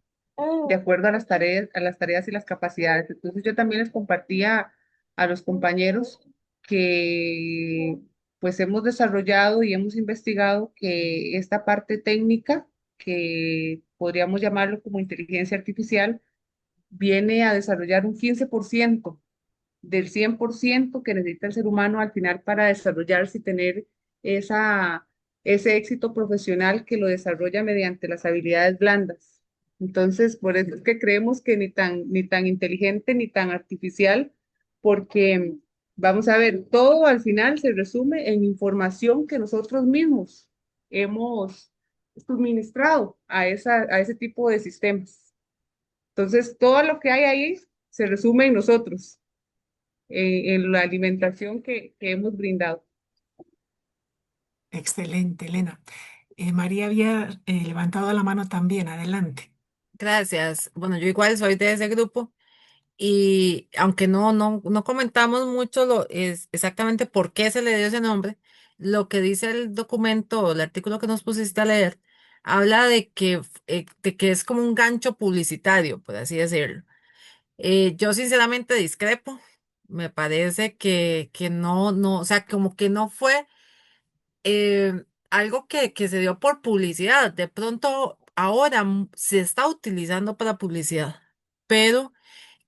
de acuerdo a las tareas y las capacidades. Entonces yo también les compartía a los compañeros que pues hemos desarrollado y hemos investigado que esta parte técnica, que podríamos llamarlo como inteligencia artificial, viene a desarrollar un 15% del 100% que necesita el ser humano al final para desarrollarse y tener esa, ese éxito profesional que lo desarrolla mediante las habilidades blandas. Entonces, por eso es que creemos que ni tan inteligente ni tan artificial, porque vamos a ver, todo al final se resume en información que nosotros mismos hemos suministrado a ese tipo de sistemas. Entonces, todo lo que hay ahí se resume en nosotros, en la alimentación que hemos brindado. Excelente, Elena. María había levantado la mano también. Adelante. Gracias. Bueno, yo igual soy de ese grupo y aunque no comentamos mucho es exactamente por qué se le dio ese nombre, lo que dice el documento, o el artículo que nos pusiste a leer, habla de que es como un gancho publicitario, por así decirlo. Yo sinceramente discrepo. Me parece que no, o sea, como que no fue algo que se dio por publicidad. De pronto ahora se está utilizando para publicidad, pero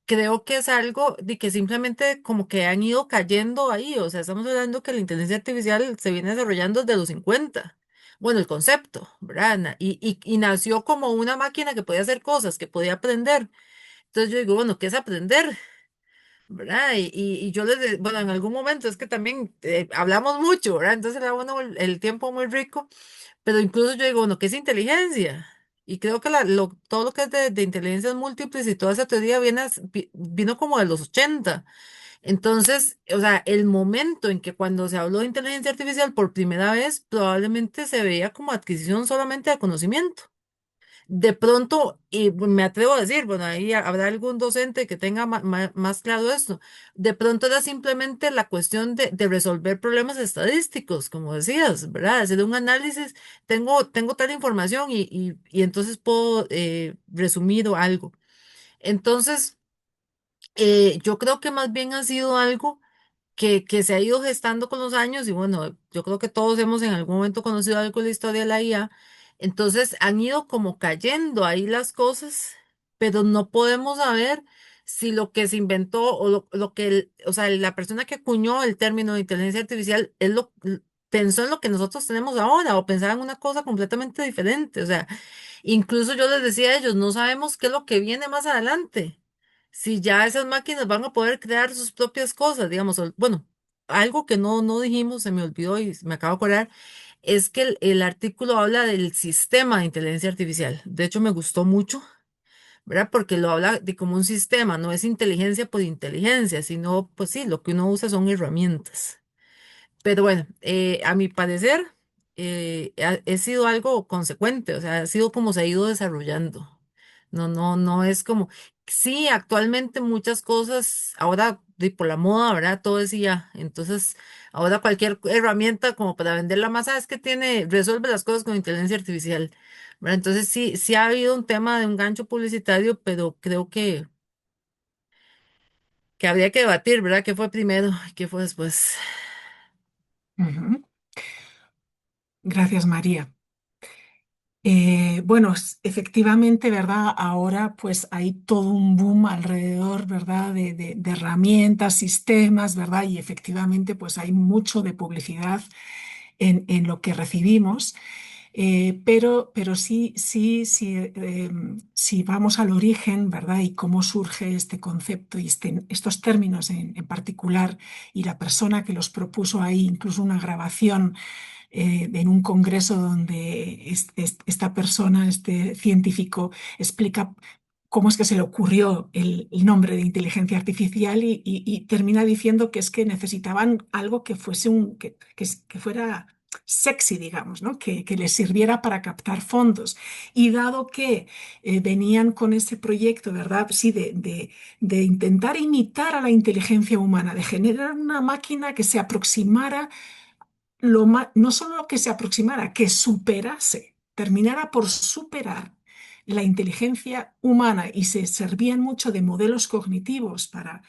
creo que es algo de que simplemente como que han ido cayendo ahí. O sea, estamos hablando que la inteligencia artificial se viene desarrollando desde los 50. Bueno, el concepto, ¿verdad? Y nació como una máquina que podía hacer cosas, que podía aprender. Entonces yo digo, bueno, ¿qué es aprender? ¿Verdad? Y yo bueno, en algún momento es que también hablamos mucho, ¿verdad? Entonces era bueno el tiempo muy rico, pero incluso yo digo, bueno, ¿qué es inteligencia? Y creo que todo lo que es de inteligencias múltiples y toda esa teoría vino como de los 80. Entonces, o sea, el momento en que cuando se habló de inteligencia artificial por primera vez, probablemente se veía como adquisición solamente de conocimiento. De pronto, y me atrevo a decir, bueno, ahí habrá algún docente que tenga más claro esto. De pronto era simplemente la cuestión de resolver problemas estadísticos, como decías, ¿verdad? Hacer un análisis, tengo tal información y entonces puedo resumir o algo. Entonces, yo creo que más bien ha sido algo que se ha ido gestando con los años y bueno, yo creo que todos hemos en algún momento conocido algo de la historia de la IA, entonces han ido como cayendo ahí las cosas, pero no podemos saber si lo que se inventó o lo que, o sea, la persona que acuñó el término de inteligencia artificial pensó en lo que nosotros tenemos ahora o pensaba en una cosa completamente diferente, o sea, incluso yo les decía a ellos, no sabemos qué es lo que viene más adelante si ya esas máquinas van a poder crear sus propias cosas, digamos, bueno, algo que no dijimos, se me olvidó y me acabo de acordar, es que el artículo habla del sistema de inteligencia artificial. De hecho, me gustó mucho, ¿verdad? Porque lo habla de como un sistema, no es inteligencia por inteligencia, sino, pues sí, lo que uno usa son herramientas. Pero bueno, a mi parecer, ha sido algo consecuente, o sea, ha sido como se ha ido desarrollando. No es como, sí, actualmente muchas cosas, ahora por la moda, ¿verdad? Todo es IA. Entonces, ahora cualquier herramienta como para venderla más, es que resuelve las cosas con inteligencia artificial, ¿verdad? Entonces, sí ha habido un tema de un gancho publicitario, pero creo que habría que debatir, ¿verdad? ¿Qué fue primero y qué fue después? Ujú. Gracias, María. Bueno, efectivamente, ¿verdad? Ahora pues hay todo un boom alrededor, ¿verdad? De herramientas, sistemas, ¿verdad? Y efectivamente pues hay mucho de publicidad en lo que recibimos. Pero si vamos al origen, ¿verdad? Y cómo surge este concepto y estos términos en particular, y la persona que los propuso ahí, incluso una grabación en un congreso donde esta persona, este científico, explica cómo es que se le ocurrió el nombre de inteligencia artificial y termina diciendo que es que necesitaban algo que fuese que fuera sexy, digamos, ¿no? Que les sirviera para captar fondos. Y dado que venían con ese proyecto, ¿verdad? Sí, de intentar imitar a la inteligencia humana, de generar una máquina que se aproximara no solo que se aproximara, que superase, terminara por superar la inteligencia humana y se servían mucho de modelos cognitivos para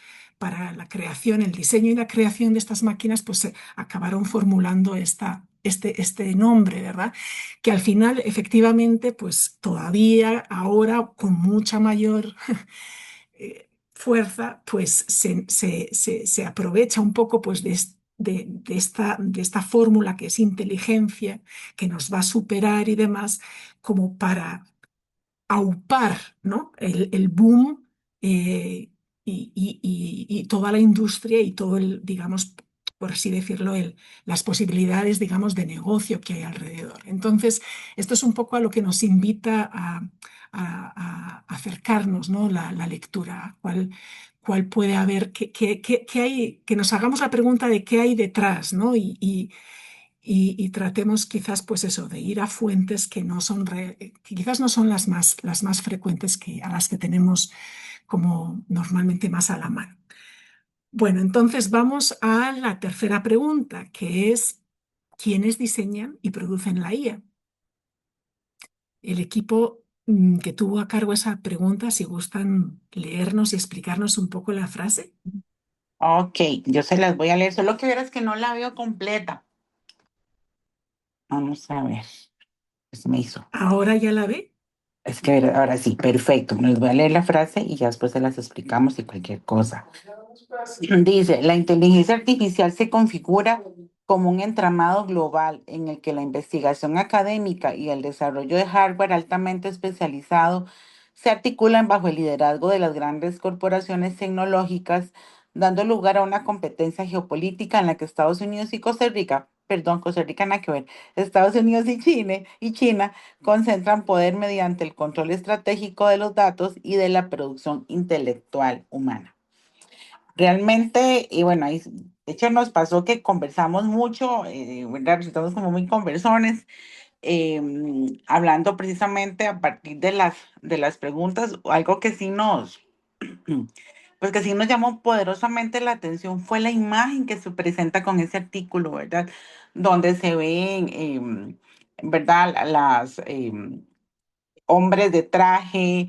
la creación, el diseño y la creación de estas máquinas, pues se acabaron formulando este nombre, ¿verdad? Que al final, efectivamente, pues todavía ahora con mucha mayor fuerza, pues se aprovecha un poco pues, de esta fórmula que es inteligencia, que nos va a superar y demás, como para aupar, ¿no? el boom y toda la industria y todo el, digamos, por así decirlo, las posibilidades, digamos, de negocio que hay alrededor. Entonces, esto es un poco a lo que nos invita a acercarnos, ¿no? La lectura, cuál puede haber, qué hay, que nos hagamos la pregunta de qué hay detrás, ¿no? Y tratemos quizás, pues eso, de ir a fuentes que no son, que quizás no son las más frecuentes a las que tenemos como normalmente más a la mano. Bueno, entonces vamos a la tercera pregunta, que es, ¿quiénes diseñan y producen la IA? El equipo que tuvo a cargo esa pregunta, si gustan leernos y explicarnos un poco la frase. Ok, yo se las voy a leer, solo que verás que no la veo completa. Vamos a ver, se me hizo. ¿Ahora ya la ve? Es que ahora sí, perfecto. Les voy a leer la frase y ya después se las explicamos y cualquier cosa. Dice, la inteligencia artificial se configura como un entramado global en el que la investigación académica y el desarrollo de hardware altamente especializado se articulan bajo el liderazgo de las grandes corporaciones tecnológicas, dando lugar a una competencia geopolítica en la que Estados Unidos y Costa Rica, perdón, Costa Rica nada que ver, Estados Unidos y China concentran poder mediante el control estratégico de los datos y de la producción intelectual humana. Realmente, y bueno, ahí, de hecho nos pasó que conversamos mucho, ¿verdad? Resultamos como muy conversones, hablando precisamente a partir de las preguntas, algo que sí pues que sí nos llamó poderosamente la atención fue la imagen que se presenta con ese artículo, ¿verdad? Donde se ven, ¿verdad? Las hombres de traje,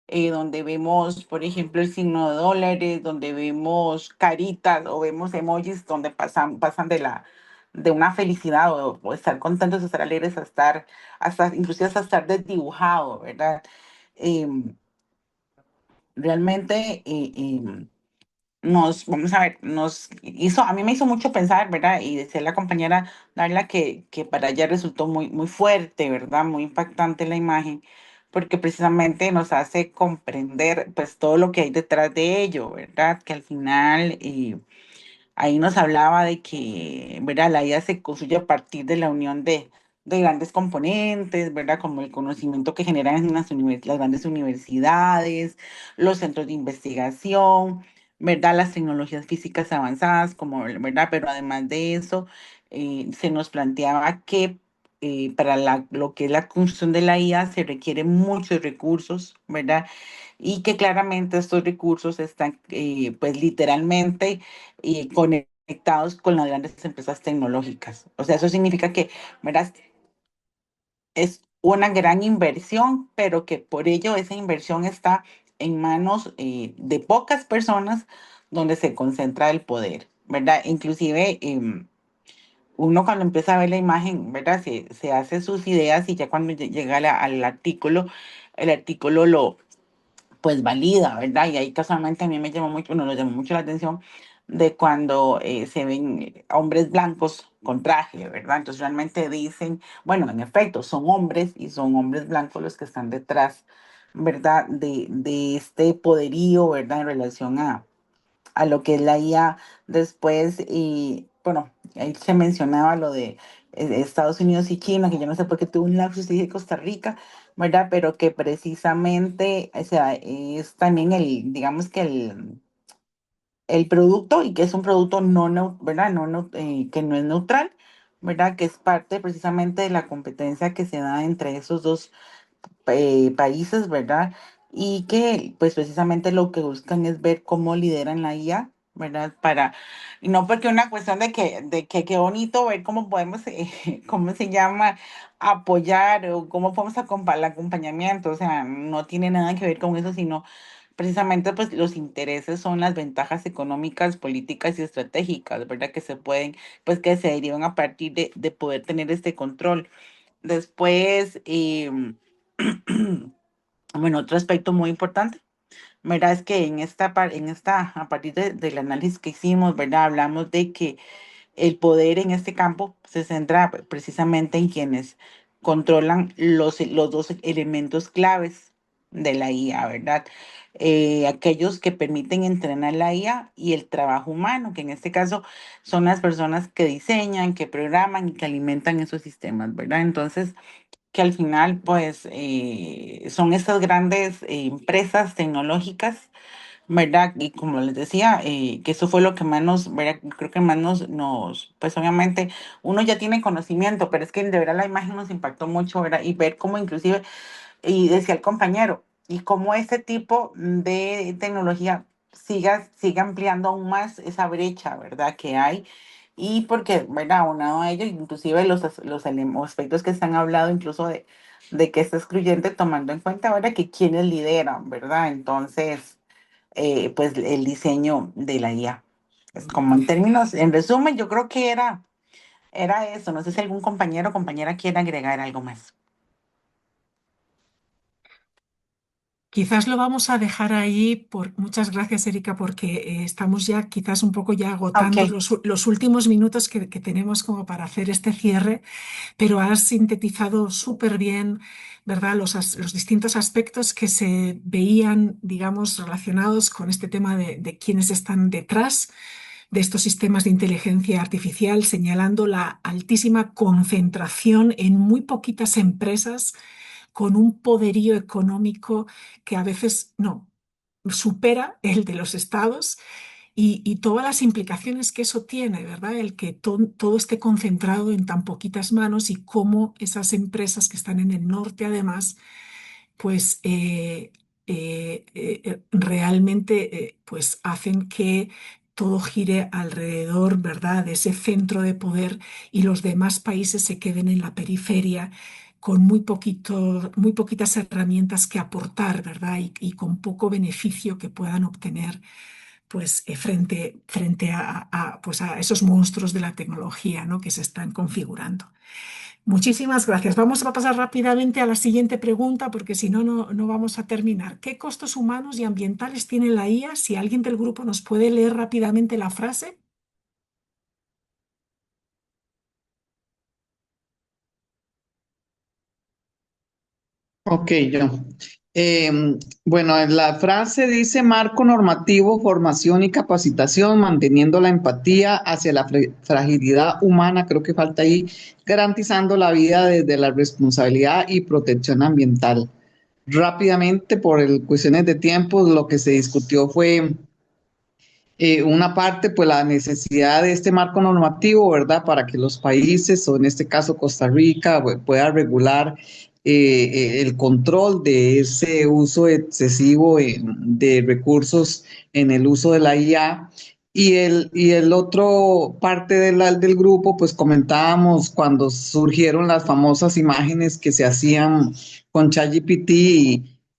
donde vemos, por ejemplo, el signo de dólares, donde vemos caritas o vemos emojis donde pasan de una felicidad o estar contentos, estar alegres, a estar, hasta, inclusive hasta estar desdibujado, ¿verdad? Em, Realmente vamos a ver, a mí me hizo mucho pensar, ¿verdad? Y decía la compañera Darla que para ella resultó muy, muy fuerte, ¿verdad? Muy impactante la imagen, porque precisamente nos hace comprender pues todo lo que hay detrás de ello, ¿verdad? Que al final ahí nos hablaba de que, ¿verdad? La IA se construye a partir de la unión de grandes componentes, ¿verdad? Como el conocimiento que generan en las grandes universidades, los centros de investigación, ¿verdad? Las tecnologías físicas avanzadas, como, ¿verdad? Pero además de eso, se nos planteaba que para lo que es la construcción de la IA se requieren muchos recursos, ¿verdad? Y que claramente estos recursos están, pues literalmente conectados con las grandes empresas tecnológicas. O sea, eso significa que, ¿verdad? Es una gran inversión, pero que por ello esa inversión está en manos de pocas personas donde se concentra el poder, ¿verdad? Inclusive uno cuando empieza a ver la imagen, ¿verdad? Se hace sus ideas y ya cuando llega al artículo, el artículo lo pues valida, ¿verdad? Y ahí casualmente a mí me llamó mucho, nos llamó mucho la atención de cuando se ven hombres blancos con traje, ¿verdad? Entonces realmente dicen, bueno, en efecto, son hombres y son hombres blancos los que están detrás, ¿verdad? De este poderío, ¿verdad? En relación a lo que es la IA después. Y bueno, ahí se mencionaba lo de Estados Unidos y China, que yo no sé por qué tuve un lapsus y dije Costa Rica, ¿verdad? Pero que precisamente, o sea, es también digamos que el producto y que es un producto ¿verdad? Que no es neutral, ¿verdad? Que es parte precisamente de la competencia que se da entre esos dos países, ¿verdad? Y que pues precisamente lo que buscan es ver cómo lideran la IA, ¿verdad? Y no porque una cuestión de que qué bonito ver cómo podemos, ¿cómo se llama? Apoyar o cómo podemos el acompañamiento, o sea, no tiene nada que ver con eso, sino precisamente pues los intereses son las ventajas económicas, políticas y estratégicas, ¿verdad? Que se pueden, pues que se derivan a partir de poder tener este control. Después, bueno, otro aspecto muy importante, ¿verdad? Es que a partir del análisis que hicimos, ¿verdad? Hablamos de que el poder en este campo se centra precisamente en quienes controlan los dos elementos claves de la IA, ¿verdad? Aquellos que permiten entrenar la IA y el trabajo humano, que en este caso son las personas que diseñan, que programan y que alimentan esos sistemas, ¿verdad? Entonces, que al final, pues, son estas grandes empresas tecnológicas, ¿verdad? Y como les decía, que eso fue lo que más ¿verdad? Creo que más pues obviamente uno ya tiene conocimiento, pero es que de verdad la imagen nos impactó mucho, ¿verdad? Y ver cómo inclusive, y decía el compañero, y cómo este tipo de tecnología siga ampliando aún más esa brecha, ¿verdad? Que hay. Y porque, ¿verdad? Aunado a ello, inclusive aspectos que se han hablado incluso de que es excluyente tomando en cuenta ahora que quienes lideran, ¿verdad? Entonces, pues el diseño de la IA. Es como en términos, en resumen, yo creo que era eso. No sé si algún compañero o compañera quiere agregar algo más. Quizás lo vamos a dejar ahí. Muchas gracias, Erika, porque estamos ya quizás un poco ya Ok, agotando los últimos minutos que tenemos como para hacer este cierre, pero has sintetizado súper bien, ¿verdad? Los distintos aspectos que se veían, digamos, relacionados con este tema de quiénes están detrás de estos sistemas de inteligencia artificial, señalando la altísima concentración en muy poquitas empresas con un poderío económico que a veces no supera el de los estados y todas las implicaciones que eso tiene, ¿verdad? El que todo esté concentrado en tan poquitas manos y cómo esas empresas que están en el norte, además, pues realmente pues hacen que todo gire alrededor, ¿verdad?, de ese centro de poder y los demás países se queden en la periferia con muy poquitas herramientas que aportar, ¿verdad? Y con poco beneficio que puedan obtener pues, frente pues, a esos monstruos de la tecnología, ¿no?, que se están configurando. Muchísimas gracias. Vamos a pasar rápidamente a la siguiente pregunta porque si no, no vamos a terminar. ¿Qué costos humanos y ambientales tiene la IA? Si alguien del grupo nos puede leer rápidamente la frase. Ok, yo. Bueno, la frase dice marco normativo, formación y capacitación, manteniendo la empatía hacia la fragilidad humana, creo que falta ahí, garantizando la vida desde la responsabilidad y protección ambiental. Rápidamente, por cuestiones de tiempo, lo que se discutió fue Una parte, pues la necesidad de este marco normativo, ¿verdad? Para que los países, o en este caso Costa Rica, pueda regular el control de ese uso excesivo de recursos en el uso de la IA. Y el otro parte del grupo, pues comentábamos cuando surgieron las famosas imágenes que se hacían con ChatGPT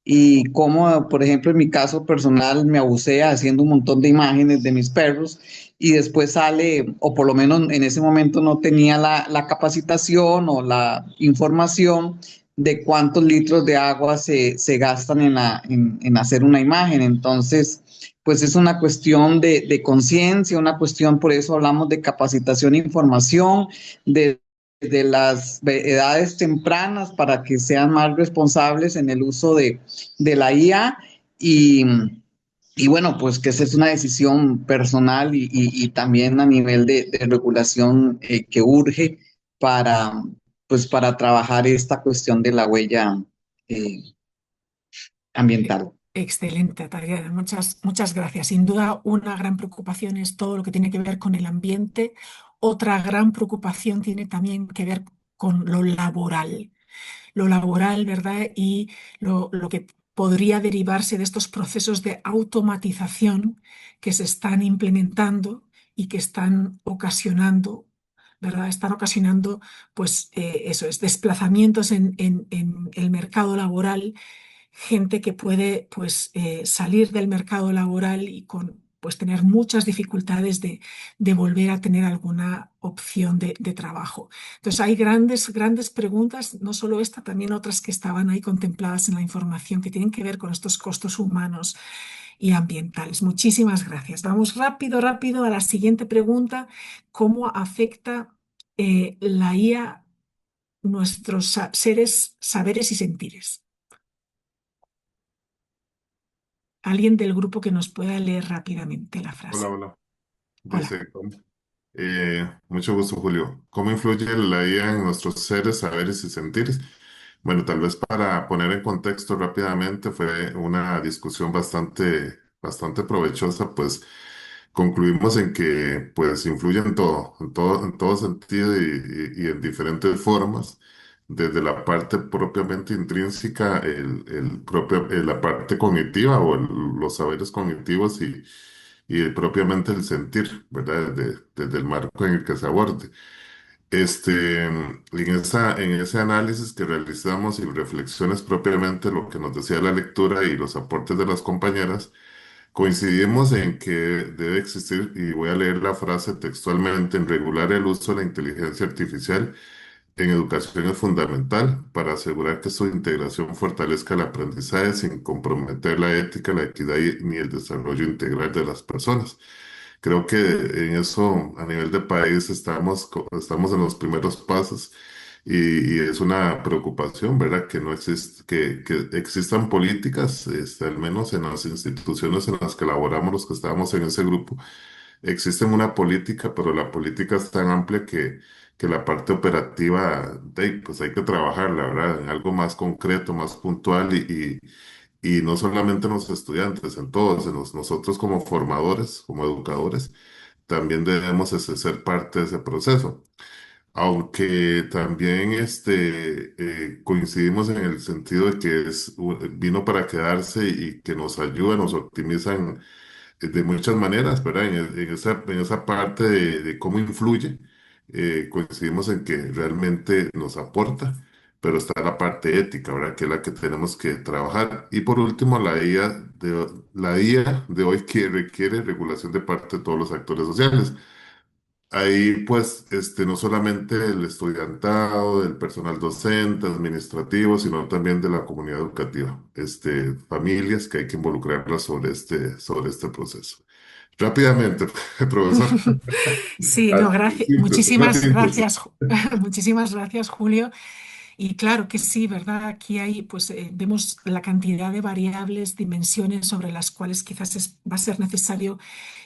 y cómo, por ejemplo, en mi caso personal me abusé haciendo un montón de imágenes de mis perros y después sale, o por lo menos en ese momento no tenía la capacitación o la información de cuántos litros de agua se gastan en hacer una imagen. Entonces, pues es una cuestión de conciencia, una cuestión, por eso hablamos de capacitación e información, de las edades tempranas para que sean más responsables en el uso de la IA y, y bueno, pues que esa es una decisión personal y también a nivel de regulación que urge para, pues para trabajar esta cuestión de la huella eh, ambiental. Excelente, Tatiana. Muchas gracias. Sin duda, una gran preocupación es todo lo que tiene que ver con el ambiente. Otra gran preocupación tiene también que ver con lo laboral. Lo laboral, ¿verdad? Y lo que podría derivarse de estos procesos de automatización que se están implementando y que están ocasionando, ¿verdad? Están ocasionando, pues, eso es, desplazamientos en el mercado laboral, gente que puede pues, salir del mercado laboral y pues, tener muchas dificultades de volver a tener alguna opción de trabajo. Entonces hay grandes preguntas, no solo esta, también otras que estaban ahí contempladas en la información que tienen que ver con estos costos humanos y ambientales. Muchísimas gracias. Vamos rápido a la siguiente pregunta. ¿Cómo afecta la IA nuestros seres, saberes y sentires? Alguien del grupo que nos pueda leer rápidamente la frase. Hola. Hola. Dice, mucho gusto, Julio. ¿Cómo influye la IA en nuestros seres, saberes y sentires? Bueno, tal vez para poner en contexto rápidamente, fue una discusión bastante provechosa, pues concluimos en que pues influye en todo sentido y en diferentes formas, desde la parte propiamente intrínseca, la parte cognitiva o los saberes cognitivos y propiamente el sentir, ¿verdad? Desde el marco en el que se aborde. En ese análisis que realizamos y reflexiones propiamente, lo que nos decía la lectura y los aportes de las compañeras, coincidimos en que debe existir, y voy a leer la frase textualmente, en regular el uso de la inteligencia artificial en educación es fundamental para asegurar que su integración fortalezca el aprendizaje sin comprometer la ética, la equidad ni el desarrollo integral de las personas. Creo que en eso, a nivel de país, estamos en los primeros pasos y es una preocupación, ¿verdad? Que no existe, que existan políticas, al menos en las instituciones en las que laboramos, los que estábamos en ese grupo, existe una política, pero la política es tan amplia que la parte operativa, pues hay que trabajarla, ¿verdad? En algo más concreto, más puntual y no solamente en los estudiantes, en todos, nosotros como formadores, como educadores, también debemos ser parte de ese proceso. Aunque también coincidimos en el sentido de que vino para quedarse y que nos ayuda, nos optimizan de muchas maneras, ¿verdad? En esa parte de cómo influye, coincidimos en que realmente nos aporta, pero está la parte ética, ¿verdad? Que es la que tenemos que trabajar. Y por último, la IA de hoy que requiere regulación de parte de todos los actores sociales. Ahí, pues, no solamente el estudiantado, del personal docente, administrativo, sino también de la comunidad educativa, familias que hay que involucrarlas sobre este proceso. Rápidamente, profesor. Sí, no, muchísimas Síntesis. gracias, muchísimas gracias, Julio. Y claro que sí, ¿verdad? Aquí hay, pues vemos la cantidad de variables, dimensiones sobre las cuales quizás va a ser necesario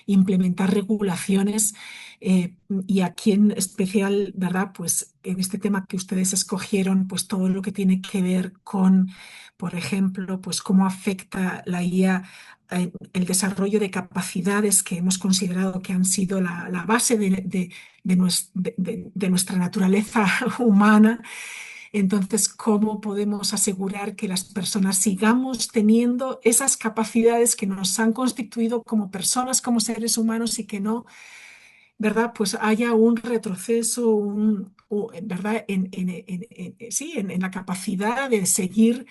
implementar regulaciones y aquí en especial, ¿verdad? Pues en este tema que ustedes escogieron, pues todo lo que tiene que ver con, por ejemplo, pues cómo afecta la IA el desarrollo de capacidades que hemos considerado que han sido la base de nuestra naturaleza humana. Entonces, ¿cómo podemos asegurar que las personas sigamos teniendo esas capacidades que nos han constituido como personas, como seres humanos, y que no, ¿verdad? Pues haya un retroceso, ¿verdad? Sí, en la capacidad de seguir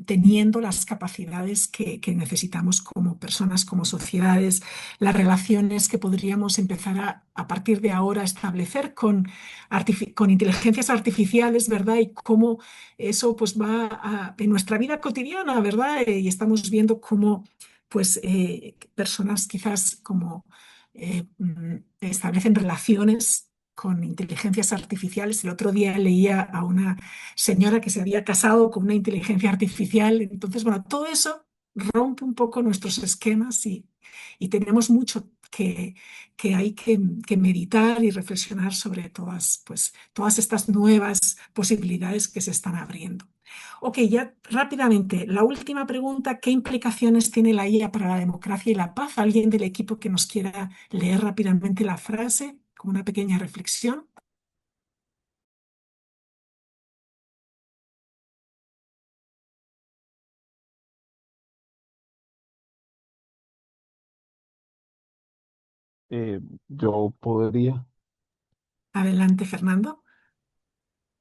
teniendo las capacidades que necesitamos como personas, como sociedades, las relaciones que podríamos empezar a partir de ahora a establecer con inteligencias artificiales, ¿verdad? Y cómo eso pues en nuestra vida cotidiana, ¿verdad? Y estamos viendo cómo pues personas quizás como establecen relaciones con inteligencias artificiales. El otro día leía a una señora que se había casado con una inteligencia artificial. Entonces, bueno, todo eso rompe un poco nuestros esquemas y tenemos mucho que hay que meditar y reflexionar sobre pues, todas estas nuevas posibilidades que se están abriendo. Ok, ya rápidamente, la última pregunta: ¿qué implicaciones tiene la IA para la democracia y la paz? ¿Alguien del equipo que nos quiera leer rápidamente la frase como una pequeña reflexión? Yo podría, Adelante, Fernando.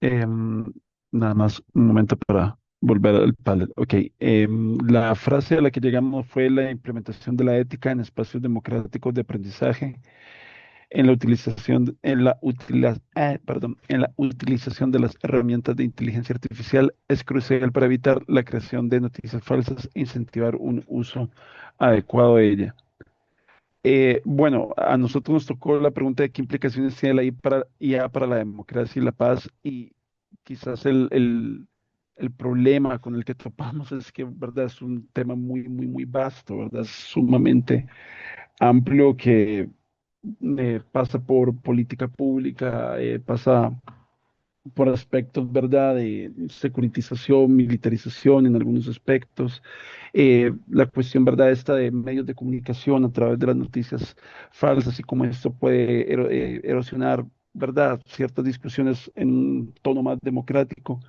em, nada más un momento para volver al panel. Ok, la frase a la que llegamos fue la implementación de la ética en espacios democráticos de aprendizaje, en la utilización de las herramientas de inteligencia artificial es crucial para evitar la creación de noticias falsas e incentivar un uso adecuado de ella. Bueno, a nosotros nos tocó la pregunta de qué implicaciones tiene la IA para la democracia y la paz, y quizás el problema con el que topamos es que, ¿verdad? Es un tema muy, muy, muy vasto, ¿verdad? Es sumamente amplio que pasa por política pública, pasa por aspectos, ¿verdad? De securitización, militarización en algunos aspectos. La cuestión, ¿verdad? Esta de medios de comunicación a través de las noticias falsas y cómo esto puede erosionar, ¿verdad? Ciertas discusiones en un tono más democrático.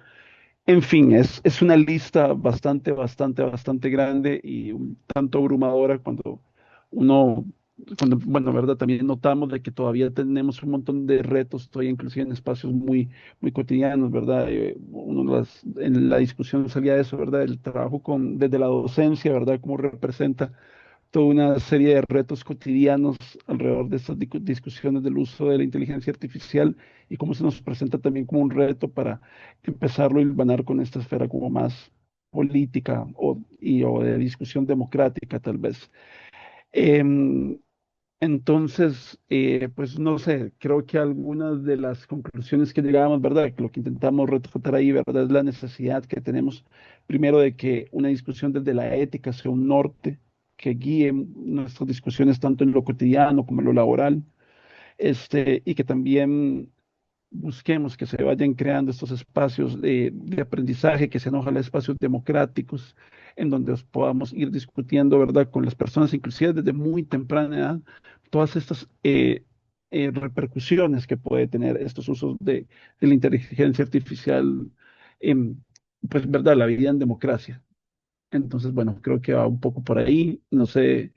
En fin, es una lista bastante, bastante, bastante grande y un tanto abrumadora uno, bueno, verdad, también notamos de que todavía tenemos un montón de retos, todavía inclusive en espacios muy, muy cotidianos, ¿verdad? En la discusión salía eso, ¿verdad? El trabajo desde la docencia, ¿verdad? Cómo representa toda una serie de retos cotidianos alrededor de estas discusiones del uso de la inteligencia artificial y cómo se nos presenta también como un reto para empezarlo a hilvanar con esta esfera como más política o de discusión democrática, tal vez. Em, entonces, pues no sé, creo que algunas de las conclusiones que llegábamos, ¿verdad? Que lo que intentamos retratar ahí, ¿verdad? Es la necesidad que tenemos, primero, de que una discusión desde la ética sea un norte que guíe nuestras discusiones tanto en lo cotidiano como en lo laboral, y que también busquemos que se vayan creando estos espacios de aprendizaje, que sean ojalá espacios democráticos, en donde podamos ir discutiendo, ¿verdad?, con las personas, inclusive desde muy temprana edad, todas estas repercusiones que puede tener estos usos de la inteligencia artificial en, pues, ¿verdad?, la vida en democracia. Entonces, bueno, creo que va un poco por ahí. No sé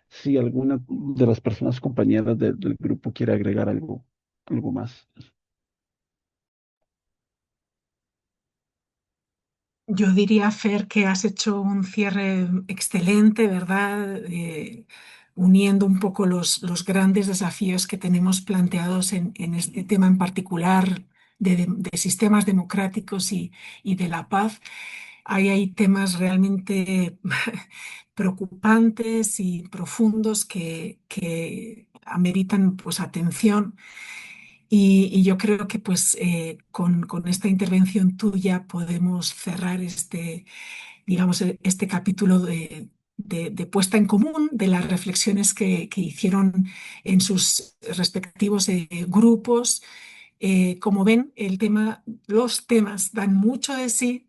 si alguna de las personas compañeras del grupo quiere agregar algo más. Yo diría, Fer, que has hecho un cierre excelente, ¿verdad? Uniendo un poco los grandes desafíos que tenemos planteados en este tema en particular de sistemas democráticos y de la paz. Ahí hay temas realmente preocupantes y profundos que ameritan pues atención. Y yo creo que pues con esta intervención tuya podemos cerrar digamos, este capítulo de puesta en común de las reflexiones que hicieron en sus respectivos grupos. Como ven, los temas dan mucho de sí,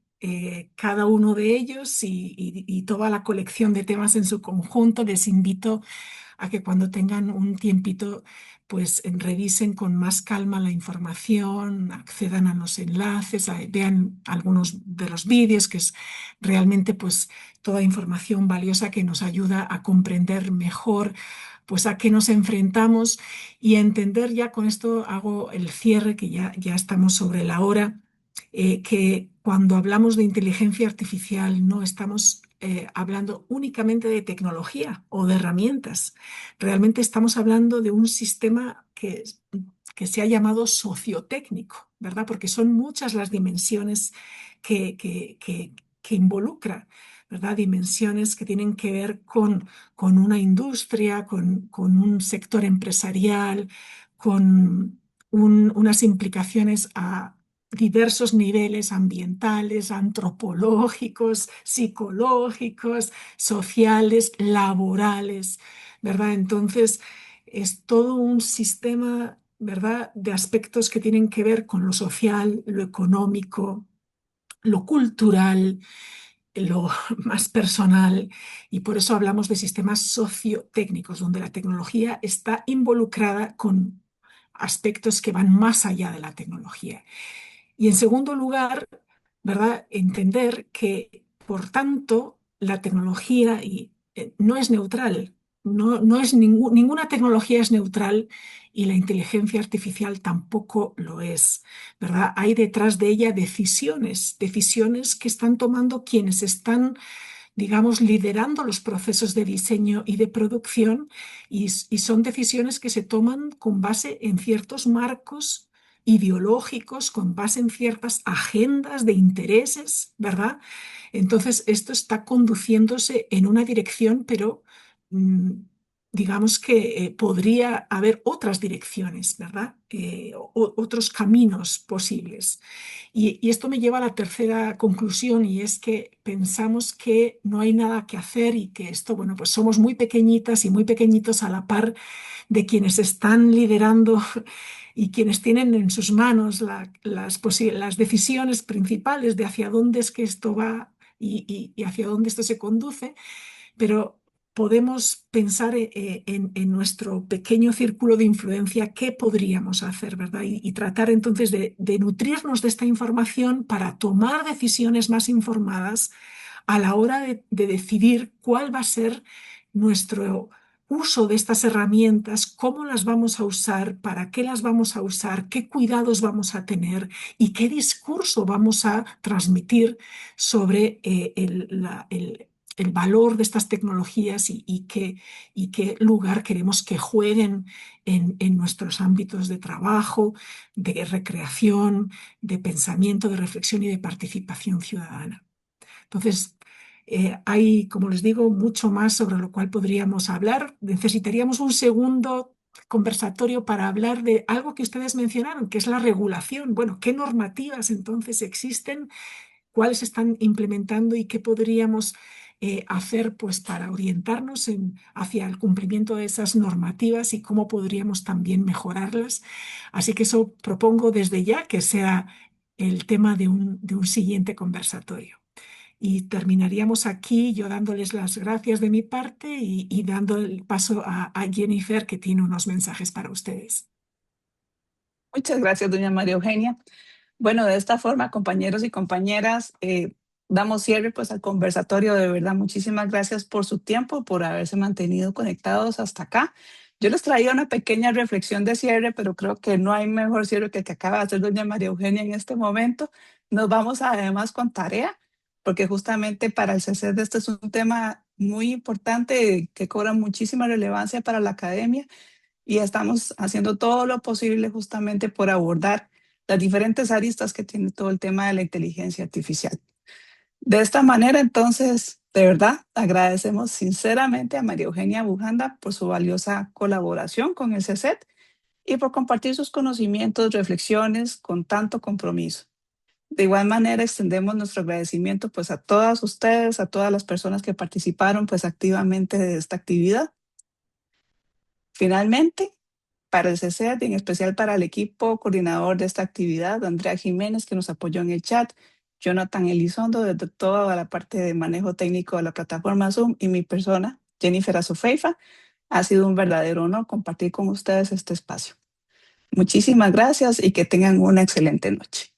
cada uno de ellos y toda la colección de temas en su conjunto. Les invito a que cuando tengan un tiempito, pues revisen con más calma la información, accedan a los enlaces, vean algunos de los vídeos, que es realmente pues toda información valiosa que nos ayuda a comprender mejor pues a qué nos enfrentamos y a entender. Ya con esto hago el cierre, que ya estamos sobre la hora, que cuando hablamos de inteligencia artificial no estamos hablando únicamente de tecnología o de herramientas. Realmente estamos hablando de un sistema que se ha llamado sociotécnico, ¿verdad? Porque son muchas las dimensiones que involucra, ¿verdad? Dimensiones que tienen que ver con una industria, con un sector empresarial, con unas implicaciones a diversos niveles ambientales, antropológicos, psicológicos, sociales, laborales, ¿verdad? Entonces, es todo un sistema, ¿verdad?, de aspectos que tienen que ver con lo social, lo económico, lo cultural, lo más personal, y por eso hablamos de sistemas sociotécnicos, donde la tecnología está involucrada con aspectos que van más allá de la tecnología. Y en segundo lugar, ¿verdad?, entender que, por tanto, la tecnología no es neutral, no es ninguna tecnología es neutral y la inteligencia artificial tampoco lo es, ¿verdad? Hay detrás de ella decisiones que están tomando quienes están, digamos, liderando los procesos de diseño y de producción, y son decisiones que se toman con base en ciertos marcos ideológicos, con base en ciertas agendas de intereses, ¿verdad? Entonces, esto está conduciéndose en una dirección, pero digamos que podría haber otras direcciones, ¿verdad? Otros caminos posibles. Y esto me lleva a la tercera conclusión, y es que pensamos que no hay nada que hacer y que esto, bueno, pues somos muy pequeñitas y muy pequeñitos a la par de quienes están liderando y quienes tienen en sus manos las decisiones principales de hacia dónde es que esto va y hacia dónde esto se conduce, pero podemos pensar en nuestro pequeño círculo de influencia qué podríamos hacer, ¿verdad? Y tratar entonces de nutrirnos de esta información para tomar decisiones más informadas a la hora de decidir cuál va a ser nuestro uso de estas herramientas, cómo las vamos a usar, para qué las vamos a usar, qué cuidados vamos a tener y qué discurso vamos a transmitir sobre el valor de estas tecnologías y qué lugar queremos que jueguen en nuestros ámbitos de trabajo, de recreación, de pensamiento, de reflexión y de participación ciudadana. Entonces, hay, como les digo, mucho más sobre lo cual podríamos hablar. Necesitaríamos un segundo conversatorio para hablar de algo que ustedes mencionaron, que es la regulación. Bueno, ¿qué normativas entonces existen? ¿Cuáles se están implementando y qué podríamos hacer pues, para orientarnos hacia el cumplimiento de esas normativas y cómo podríamos también mejorarlas? Así que eso propongo desde ya que sea el tema de un siguiente conversatorio. Y terminaríamos aquí yo dándoles las gracias de mi parte y dando el paso a Jennifer, que tiene unos mensajes para ustedes. Muchas gracias, doña María Eugenia. Bueno, de esta forma, compañeros y compañeras, damos cierre pues al conversatorio. De verdad, muchísimas gracias por su tiempo, por haberse mantenido conectados hasta acá. Yo les traía una pequeña reflexión de cierre, pero creo que no hay mejor cierre que el que acaba de hacer doña María Eugenia en este momento. Nos vamos además con tarea, porque justamente para el CECET este es un tema muy importante que cobra muchísima relevancia para la academia, y estamos haciendo todo lo posible justamente por abordar las diferentes aristas que tiene todo el tema de la inteligencia artificial. De esta manera, entonces, de verdad, agradecemos sinceramente a María Eugenia Bujanda por su valiosa colaboración con el CECET y por compartir sus conocimientos, reflexiones con tanto compromiso. De igual manera, extendemos nuestro agradecimiento pues a todas ustedes, a todas las personas que participaron pues activamente de esta actividad. Finalmente, para el CECET y en especial para el equipo coordinador de esta actividad, Andrea Jiménez, que nos apoyó en el chat, Jonathan Elizondo, desde toda la parte de manejo técnico de la plataforma Zoom, y mi persona, Jennifer Azufeifa. Ha sido un verdadero honor compartir con ustedes este espacio. Muchísimas gracias y que tengan una excelente noche.